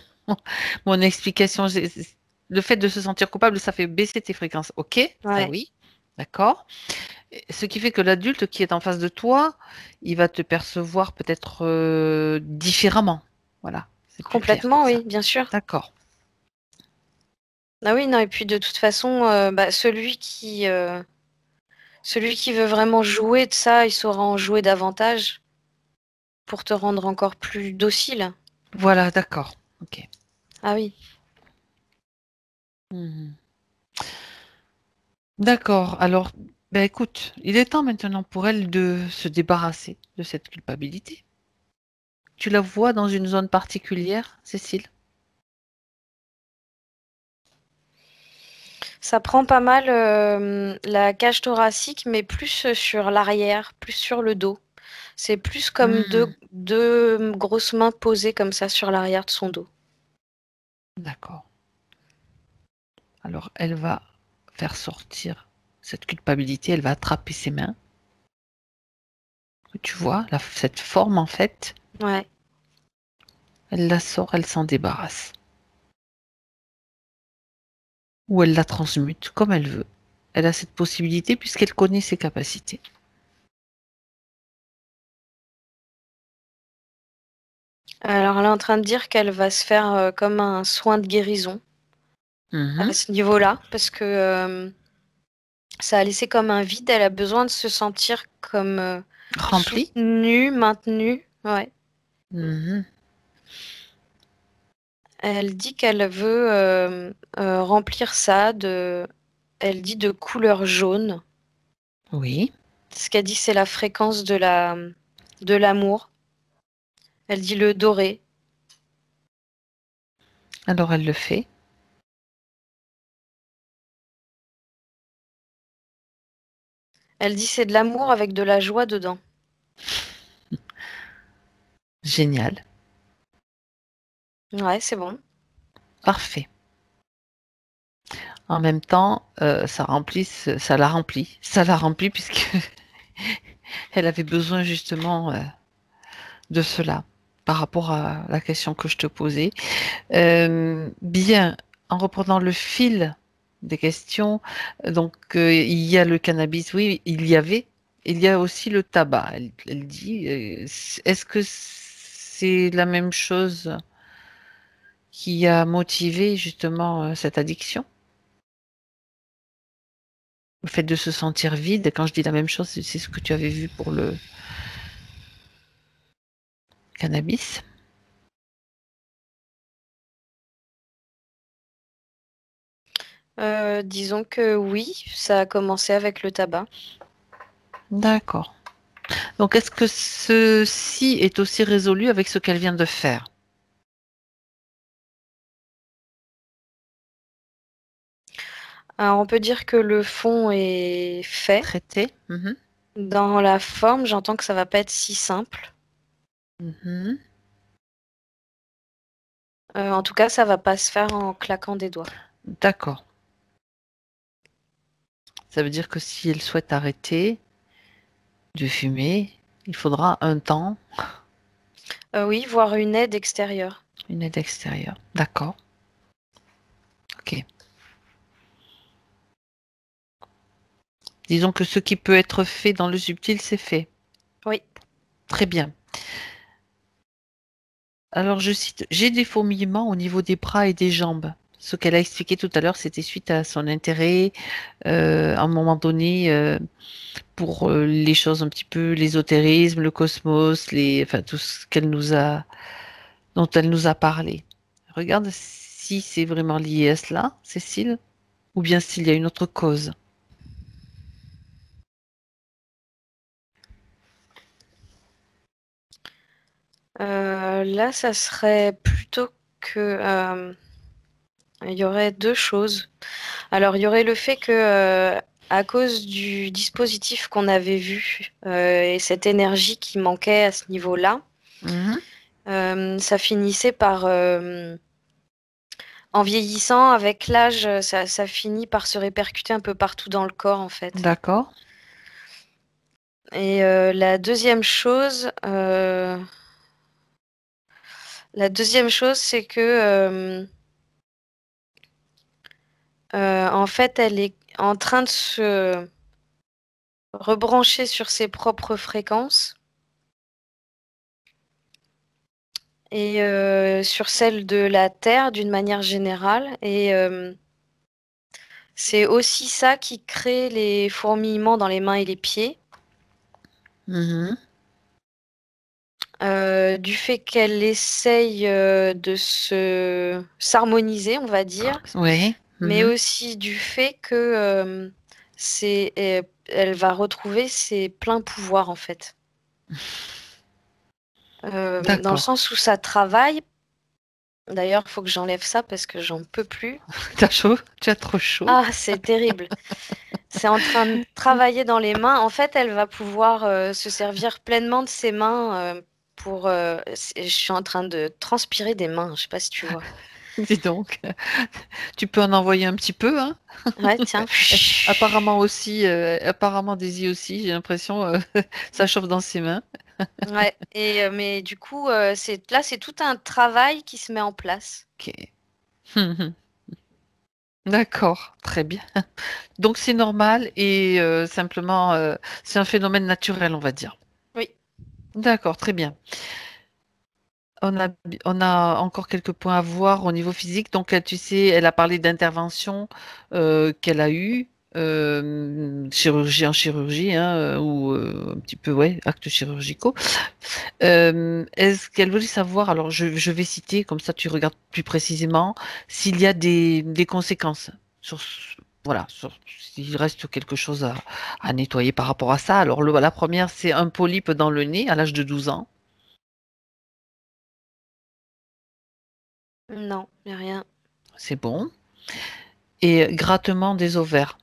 explication. Le fait de se sentir coupable, ça fait baisser tes fréquences. Ok, ça Ouais. oui, d'accord. Ce qui fait que l'adulte qui est en face de toi, il va te percevoir peut-être différemment. Voilà, c'est plus clair comme Complètement, ça. oui, bien sûr. D'accord. Ah oui, non, et puis de toute façon, celui qui veut vraiment jouer de ça, il saura en jouer davantage pour te rendre encore plus docile. Voilà, d'accord. Ok. Ah oui. Mhm. D'accord. Alors, ben écoute, il est temps maintenant pour elle de se débarrasser de cette culpabilité. Tu la vois dans une zone particulière, Cécile? Ça prend pas mal la cage thoracique, mais plus sur l'arrière, plus sur le dos. C'est plus comme Hmm, deux grosses mains posées comme ça sur l'arrière de son dos. d'accord. Alors, elle va faire sortir cette culpabilité, elle va attraper ses mains. Tu vois, cette forme, en fait, Ouais. elle la sort, elle s'en débarrasse. Ou elle la transmute comme elle veut. Elle a cette possibilité puisqu'elle connaît ses capacités. Alors elle est en train de dire qu'elle va se faire comme un soin de guérison à Mhm. ce niveau-là, parce que ça a laissé comme un vide. Elle a besoin de se sentir comme Remplie. soutenue, maintenue. Ouais. Mhm. Elle dit qu'elle veut remplir ça elle dit de couleur jaune. Oui. Ce qu'elle dit, c'est la fréquence de l'amour. Elle dit le doré. Alors elle le fait. Elle dit c'est de l'amour avec de la joie dedans. Génial. Ouais, c'est bon. Parfait. En même temps, ça la remplit puisque elle avait besoin justement de cela par rapport à la question que je te posais. Bien, en reprenant le fil des questions, donc il y a le cannabis, oui, il y avait. Il y a aussi le tabac. Elle dit, est-ce que c'est la même chose qui a motivé justement cette addiction? Le fait de se sentir vide, quand je dis la même chose, c'est ce que tu avais vu pour le cannabis. Disons que oui, ça a commencé avec le tabac. D'accord. Donc, est-ce que ceci est aussi résolu avec ce qu'elle vient de faire? Alors, on peut dire que le fond est fait. Traité? Mhm. Dans la forme, j'entends que ça va pas être si simple. Mhm. En tout cas, ça va pas se faire en claquant des doigts. D'accord. Ça veut dire que si elle souhaite arrêter de fumer, il faudra un temps, Oui, voire une aide extérieure. une aide extérieure. D'accord. Ok. Disons que ce qui peut être fait dans le subtil, c'est fait. Oui. Très bien. Alors, je cite, j'ai des fourmillements au niveau des bras et des jambes. Ce qu'elle a expliqué tout à l'heure, c'était suite à son intérêt, à un moment donné, pour les choses un petit peu, l'ésotérisme, le cosmos, enfin, tout ce dont elle nous a parlé. Regarde si c'est vraiment lié à cela, Cécile, ou bien s'il y a une autre cause. Là, ça serait plutôt que il y aurait deux choses. Alors, il y aurait le fait que à cause du dispositif qu'on avait vu et cette énergie qui manquait à ce niveau-là, Mhm. ça finissait par en vieillissant, avec l'âge, ça finit par se répercuter un peu partout dans le corps, en fait. D'accord. Et la deuxième chose, c'est que en fait, elle est en train de se rebrancher sur ses propres fréquences et sur celles de la Terre d'une manière générale. Et c'est aussi ça qui crée les fourmillements dans les mains et les pieds. Mhm. Du fait qu'elle essaye de se s'harmoniser, on va dire, Oui. mais Mhm. aussi du fait que elle va retrouver ses pleins pouvoirs en fait. Dans le D'accord. sens où ça travaille. D'ailleurs, il faut que j'enlève ça parce que j'en peux plus. T'as chaud? Tu as trop chaud? Ah, c'est terrible. C'est en train de travailler dans les mains. En fait, elle va pouvoir se servir pleinement de ses mains pour. Je suis en train de transpirer des mains. Je sais pas si tu vois. Dis donc, tu peux en envoyer un petit peu, hein? Ouais, tiens. Apparemment aussi, apparemment Daisy aussi, j'ai l'impression, ça chauffe dans ses mains. Ouais. Et mais du coup, c'est tout un travail qui se met en place. Ok. D'accord, très bien. Donc c'est normal et simplement, c'est un phénomène naturel, on va dire. Oui. D'accord, très bien. On a, on a encore quelques points à voir au niveau physique. Donc, tu sais, elle a parlé d'intervention qu'elle a eue, chirurgie en chirurgie, hein, ou un petit peu, ouais, actes chirurgicaux. Est-ce qu'elle voulait savoir, alors je vais citer, comme ça tu regardes plus précisément, s'il y a des conséquences voilà, s'il reste quelque chose à nettoyer par rapport à ça. Alors, la première, c'est un polype dans le nez à l'âge de 12 ans. Non, y a rien. C'est bon. Et grattement des ovaires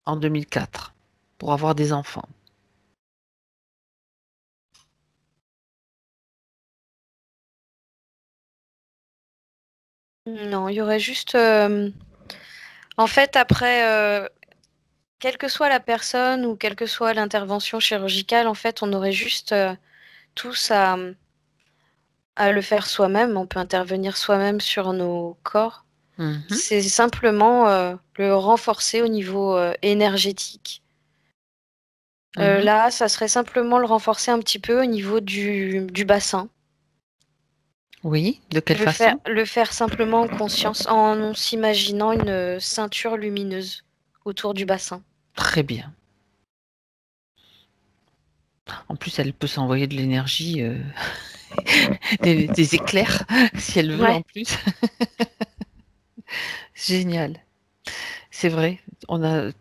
en 2004 pour avoir des enfants. Non, il y aurait juste. En fait, après, quelle que soit la personne ou quelle que soit l'intervention chirurgicale, en fait, on aurait juste tous à le faire soi-même. On peut intervenir soi-même sur nos corps. Mhm, C'est simplement le renforcer au niveau énergétique. mhm. Là, ça serait simplement le renforcer un petit peu au niveau du bassin. Oui, de quelle façon? Le faire simplement en conscience, en s'imaginant une ceinture lumineuse autour du bassin. Très bien. En plus, elle peut s'envoyer de l'énergie, des éclairs, si elle veut en Ouais. plus. Génial. c'est vrai. On a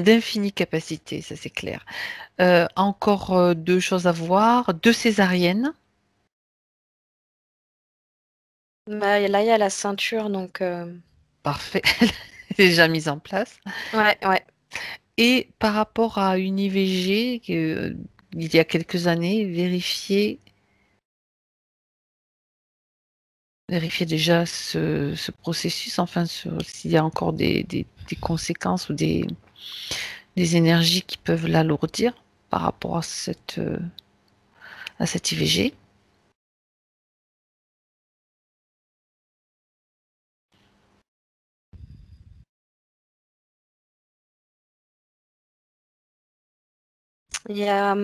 d'infinies capacités, ça c'est clair. Encore deux choses à voir. Deux césariennes. Bah, là, il y a la ceinture, donc Parfait. Déjà mise en place. ouais, ouais. Et par rapport à une IVG, il y a quelques années, vérifier déjà ce processus, enfin, s'il y a encore des conséquences ou des énergies qui peuvent l'alourdir par rapport à cette IVG. Il y a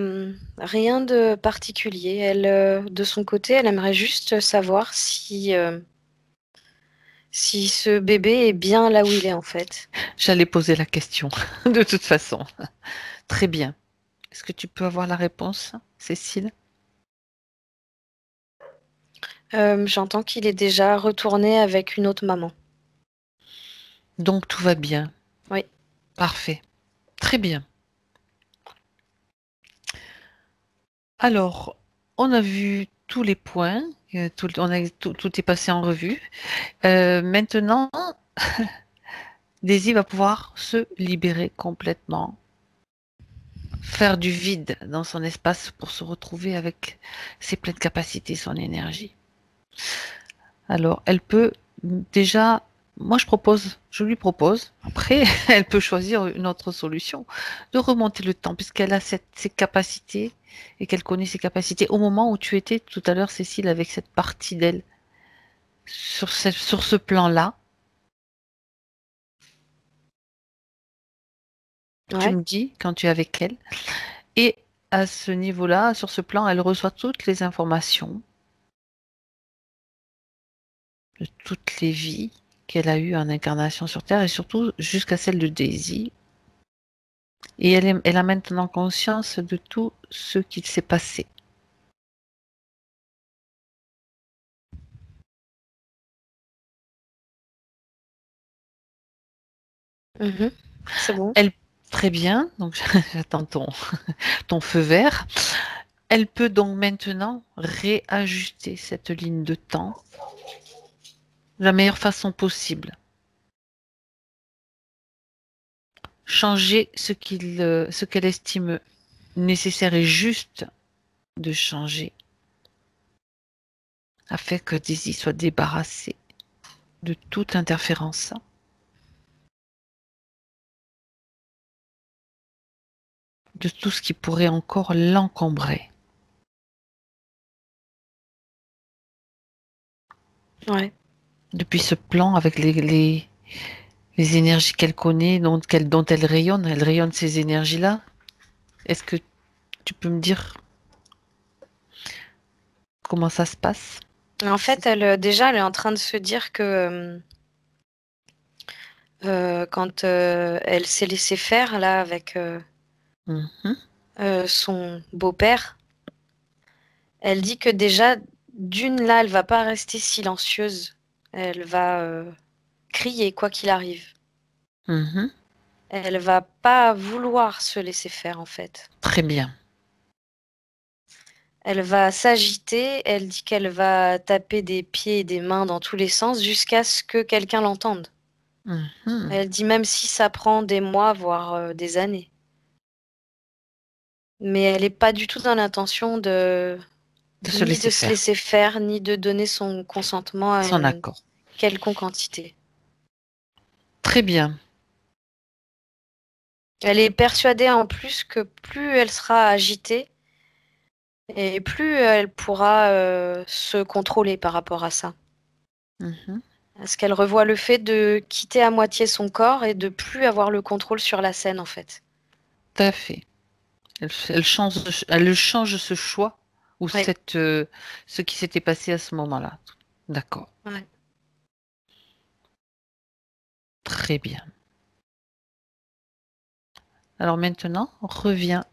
rien de particulier. Elle, de son côté, elle aimerait juste savoir si ce bébé est bien là où il est en fait. J'allais poser la question, de toute façon. Très bien. Est-ce que tu peux avoir la réponse, Cécile? J'entends qu'il est déjà retourné avec une autre maman. Donc tout va bien. Oui. Parfait. Très bien. Alors, on a vu tous les points, tout est passé en revue. Maintenant, Daisy va pouvoir se libérer complètement, faire du vide dans son espace pour se retrouver avec ses pleines capacités, son énergie. Alors, elle peut déjà, moi je lui propose, après, elle peut choisir une autre solution, de remonter le temps, puisqu'elle a ses capacités et qu'elle connaît ses capacités au moment où tu étais tout à l'heure, Cécile, avec cette partie d'elle, sur ce plan-là. Tu Ouais. me dis quand tu es avec elle. Et à ce niveau-là, sur ce plan, elle reçoit toutes les informations de toutes les vies qu'elle a eues en incarnation sur Terre et surtout jusqu'à celle de Daisy. Et elle a maintenant conscience de tout ce qu'il s'est passé. Mhm. C'est bon. Elle, très bien, donc j'attends ton feu vert. Elle peut donc maintenant réajuster cette ligne de temps de la meilleure façon possible. Changer ce qu'elle estime nécessaire et juste de changer afin que Daisy soit débarrassée de toute interférence, de tout ce qui pourrait encore l'encombrer. Ouais. Depuis ce plan, avec les énergies qu'elle connaît, dont elle rayonne ces énergies-là. Est-ce que tu peux me dire comment ça se passe? En fait, elle, déjà, elle est en train de se dire que quand elle s'est laissée faire là avec Mhm, son beau-père, elle dit que déjà, d'une là, elle va pas rester silencieuse. Elle va crier quoi qu'il arrive. mhm. Elle va pas vouloir se laisser faire en fait. Très bien. Elle va s'agiter, elle dit qu'elle va taper des pieds et des mains dans tous les sens jusqu'à ce que quelqu'un l'entende. Mhm. Elle dit même si ça prend des mois, voire des années. Mais elle n'est pas du tout dans l'intention de De se ni de laisser se faire. laisser faire, ni de donner son consentement à Son une accord. quelconque entité. Très bien. Elle est persuadée en plus que plus elle sera agitée, et plus elle pourra se contrôler par rapport à ça. Mhm. Parce qu'elle revoit le fait de quitter à moitié son corps et de plus avoir le contrôle sur la scène, en fait. Tout à fait. Elle change ce choix ou Oui. ce qui s'était passé à ce moment-là. D'accord. Ouais. Très bien. Alors maintenant, reviens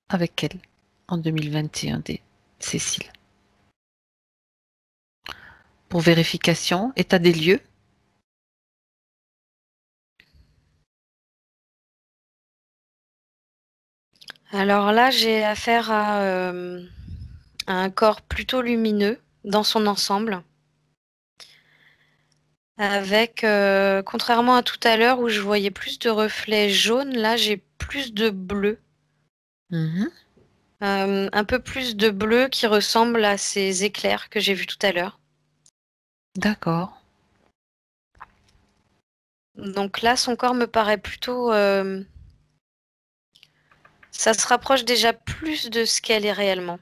avec elle en 2021, Cécile. Pour vérification, état des lieux. Alors là, j'ai affaire à un corps plutôt lumineux dans son ensemble, avec, contrairement à tout à l'heure où je voyais plus de reflets jaunes, là j'ai plus de bleu. Mhm. Un peu plus de bleu qui ressemble à ces éclairs que j'ai vus tout à l'heure. D'accord. Donc là, son corps me paraît plutôt... ça se rapproche déjà plus de ce qu'elle est réellement.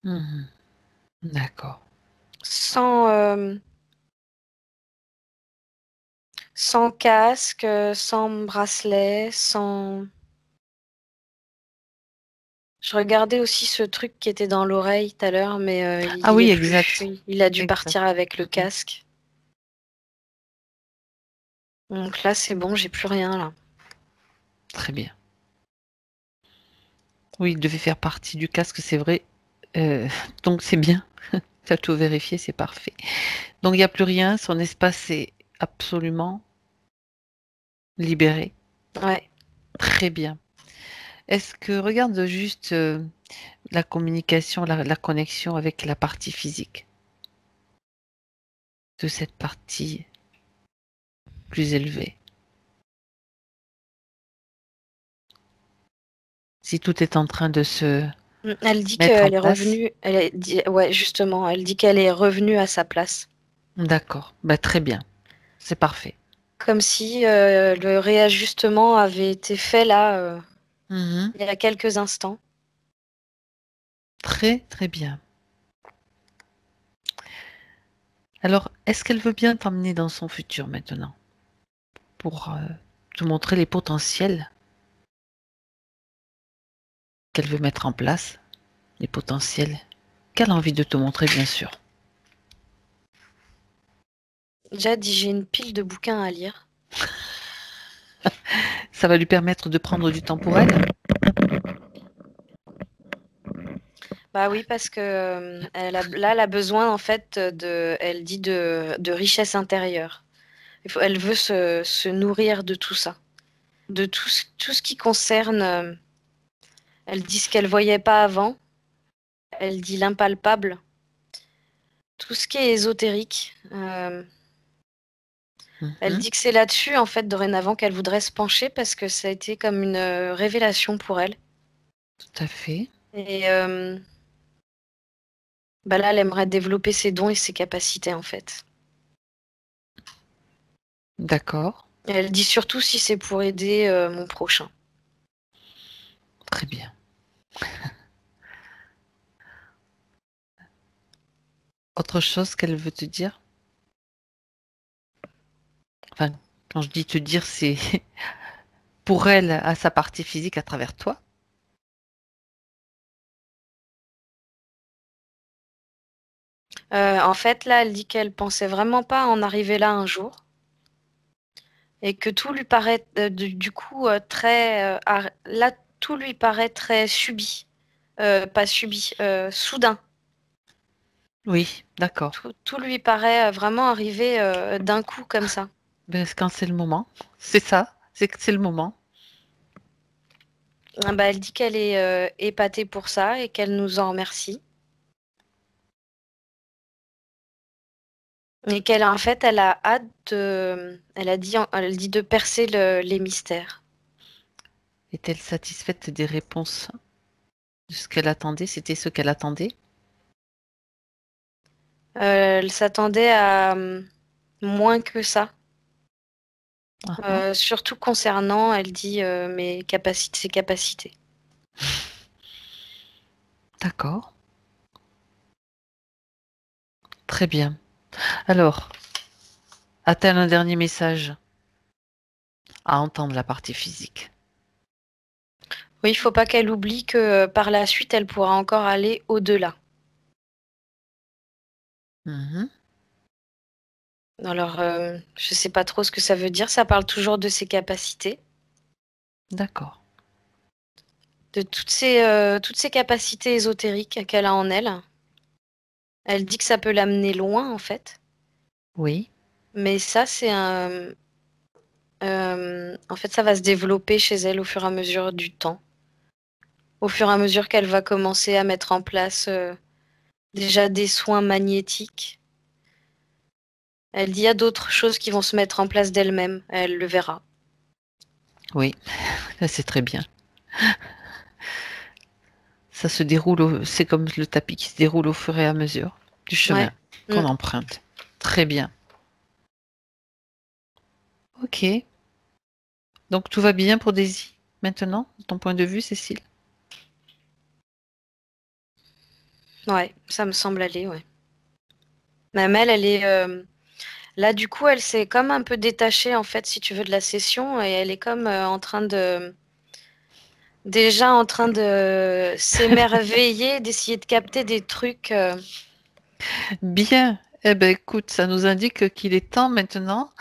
Mhm. D'accord. Sans, sans casque, sans bracelet, sans... Je regardais aussi ce truc qui était dans l'oreille tout à l'heure, mais Ah il est oui, plus. exact. Il a dû Exact. partir avec le Mhm. casque. Donc là, c'est bon, j'ai plus rien là. Très bien. Oui, il devait faire partie du casque, c'est vrai. Euh, donc c'est bien. Tu as tout vérifié, c'est parfait. Donc il n'y a plus rien, son espace est absolument libéré. Ouais. Très bien. Est-ce que, regarde juste la communication, la connexion avec la partie physique de cette partie plus élevée. Si tout est en train de se Elle dit mettre en qu'elle est place, revenue. Ouais, justement, elle dit qu'elle est revenue à sa place. d'accord, bah, très bien, c'est parfait. Comme si le réajustement avait été fait là, Mhm. il y a quelques instants. Très, très bien. Alors, est-ce qu'elle veut bien t'emmener dans son futur maintenant pour te montrer les potentiels qu'elle veut mettre en place, les potentiels qu'elle a envie de te montrer, bien sûr. Déjà dit, j'ai une pile de bouquins à lire. Ça va lui permettre de prendre du temps pour elle. Bah oui, parce que là, elle a besoin en fait elle dit de richesse intérieure. Elle veut se nourrir de tout ça, de tout ce qui concerne. Elle dit ce qu'elle voyait pas avant. Elle dit l'impalpable, tout ce qui est ésotérique. Elle Mhm. dit que c'est là-dessus en fait dorénavant qu'elle voudrait se pencher parce que ça a été comme une révélation pour elle. Tout à fait. Et bah là, elle aimerait développer ses dons et ses capacités en fait. D'accord. Et elle dit surtout si c'est pour aider mon prochain. Très bien. Autre chose qu'elle veut te dire? Enfin, quand je dis te dire, c'est pour elle, à sa partie physique à travers toi. En fait, là, elle dit qu'elle pensait vraiment pas en arriver là un jour et que tout lui paraît du coup très là tout lui paraît très subi, pas subi, soudain. Oui, d'accord. Tout lui paraît vraiment arriver d'un coup comme ça. Ben, quand c'est le moment, c'est ça, c'est que c'est le moment. Ah bah, elle dit qu'elle est épatée pour ça et qu'elle nous en remercie. Et qu'elle en fait, elle a hâte elle dit de percer les mystères. Est-elle satisfaite des réponses de ce qu'elle attendait? C'était ce qu'elle attendait? Elle s'attendait à moins que ça. Ah, ah. Surtout concernant, elle dit, ses capacités. D'accord, très bien. Alors, a-t-elle un dernier message à entendre la partie physique? Oui, il faut pas qu'elle oublie que par la suite, elle pourra encore aller au-delà. Mhm. Alors, je sais pas trop ce que ça veut dire. Ça parle toujours de ses capacités, D'accord. de toutes ces capacités ésotériques qu'elle a en elle. Elle dit que ça peut l'amener loin, en fait. Oui. Mais ça, en fait, ça va se développer chez elle au fur et à mesure du temps. Au fur et à mesure qu'elle va commencer à mettre en place déjà des soins magnétiques. Elle dit il y a d'autres choses qui vont se mettre en place d'elle-même. Elle le verra. Oui, c'est très bien. Ça se déroule, c'est comme le tapis qui se déroule au fur et à mesure du chemin Ouais. qu'on emprunte. Très bien. Ok. Donc tout va bien pour Daisy maintenant, de ton point de vue, Cécile? Ouais, ça me semble aller, ouais. Même elle est là du coup, elle s'est comme un peu détachée en fait, si tu veux, de la session et elle est comme en train de s'émerveiller, d'essayer de capter des trucs. Bien. Eh ben écoute, ça nous indique qu'il est temps maintenant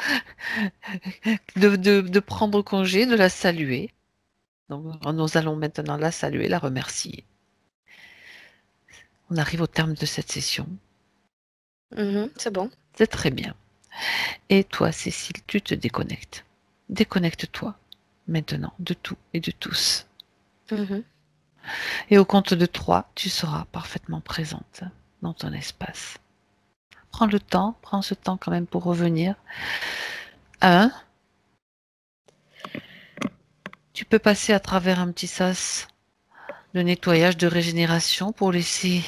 de prendre congé, de la saluer. Donc nous allons maintenant la saluer, la remercier. On arrive au terme de cette session. C'est bon. C'est très bien. Et toi, Cécile, tu te déconnectes. Déconnecte-toi maintenant de tout et de tous. Mhm. Et au compte de 3, tu seras parfaitement présente dans ton espace. Prends ce temps quand même pour revenir. 1, tu peux passer à travers un petit sas de nettoyage, de régénération pour laisser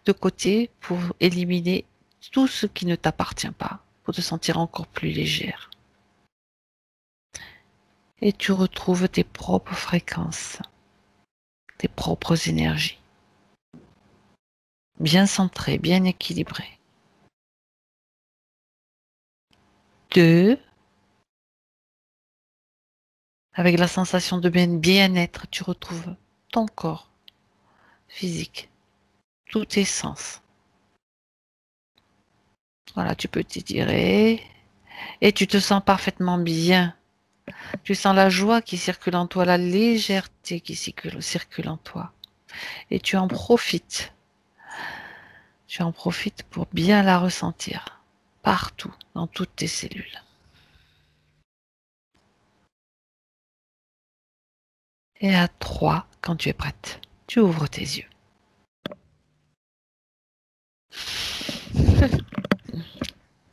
de côté, pour éliminer tout ce qui ne t'appartient pas, pour te sentir encore plus légère. Et tu retrouves tes propres fréquences, tes propres énergies, bien centrées, bien équilibrées. 2, avec la sensation de bien-être, tu retrouves ton corps physique, tous tes sens. Voilà, tu peux t'étirer et tu te sens parfaitement bien. Tu sens la joie qui circule en toi, la légèreté qui circule en toi. Et tu en profites. Tu en profites pour bien la ressentir partout, dans toutes tes cellules. Et à 3, quand tu es prête, tu ouvres tes yeux.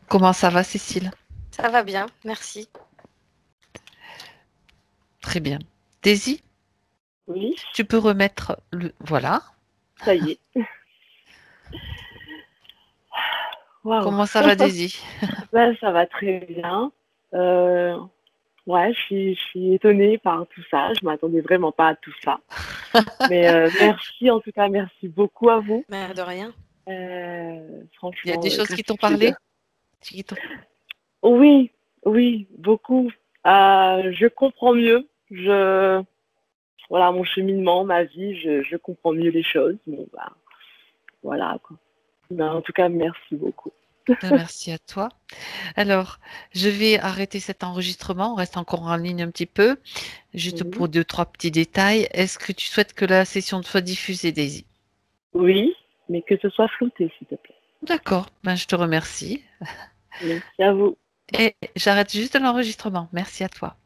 Comment ça va, Cécile? Ça va bien, merci. Très bien. Daisy, Oui, tu peux remettre le... Voilà. ça y est. Waouh. Comment ça va, Daisy? Ben, ça va très bien. Euh, ouais, je suis étonnée par tout ça. Je m'attendais vraiment pas à tout ça. Mais merci, en tout cas, merci beaucoup à vous. Mais de rien. Il y a Franchement, des choses qui t'ont gratitude. parlé? Qui t'ont- Oui, oui, beaucoup. Je comprends mieux. Voilà, mon cheminement, ma vie, je comprends mieux les choses. Bon, bah, voilà, quoi. Ben, en tout cas, merci beaucoup. Merci à toi. Alors, je vais arrêter cet enregistrement. On reste encore en ligne un petit peu. Juste Oui. pour deux, trois petits détails. Est-ce que tu souhaites que la session soit diffusée, Daisy? Oui, mais que ce soit flouté, s'il te plaît. D'accord. Ben, je te remercie. Merci à vous. Et j'arrête juste l'enregistrement. Merci à toi.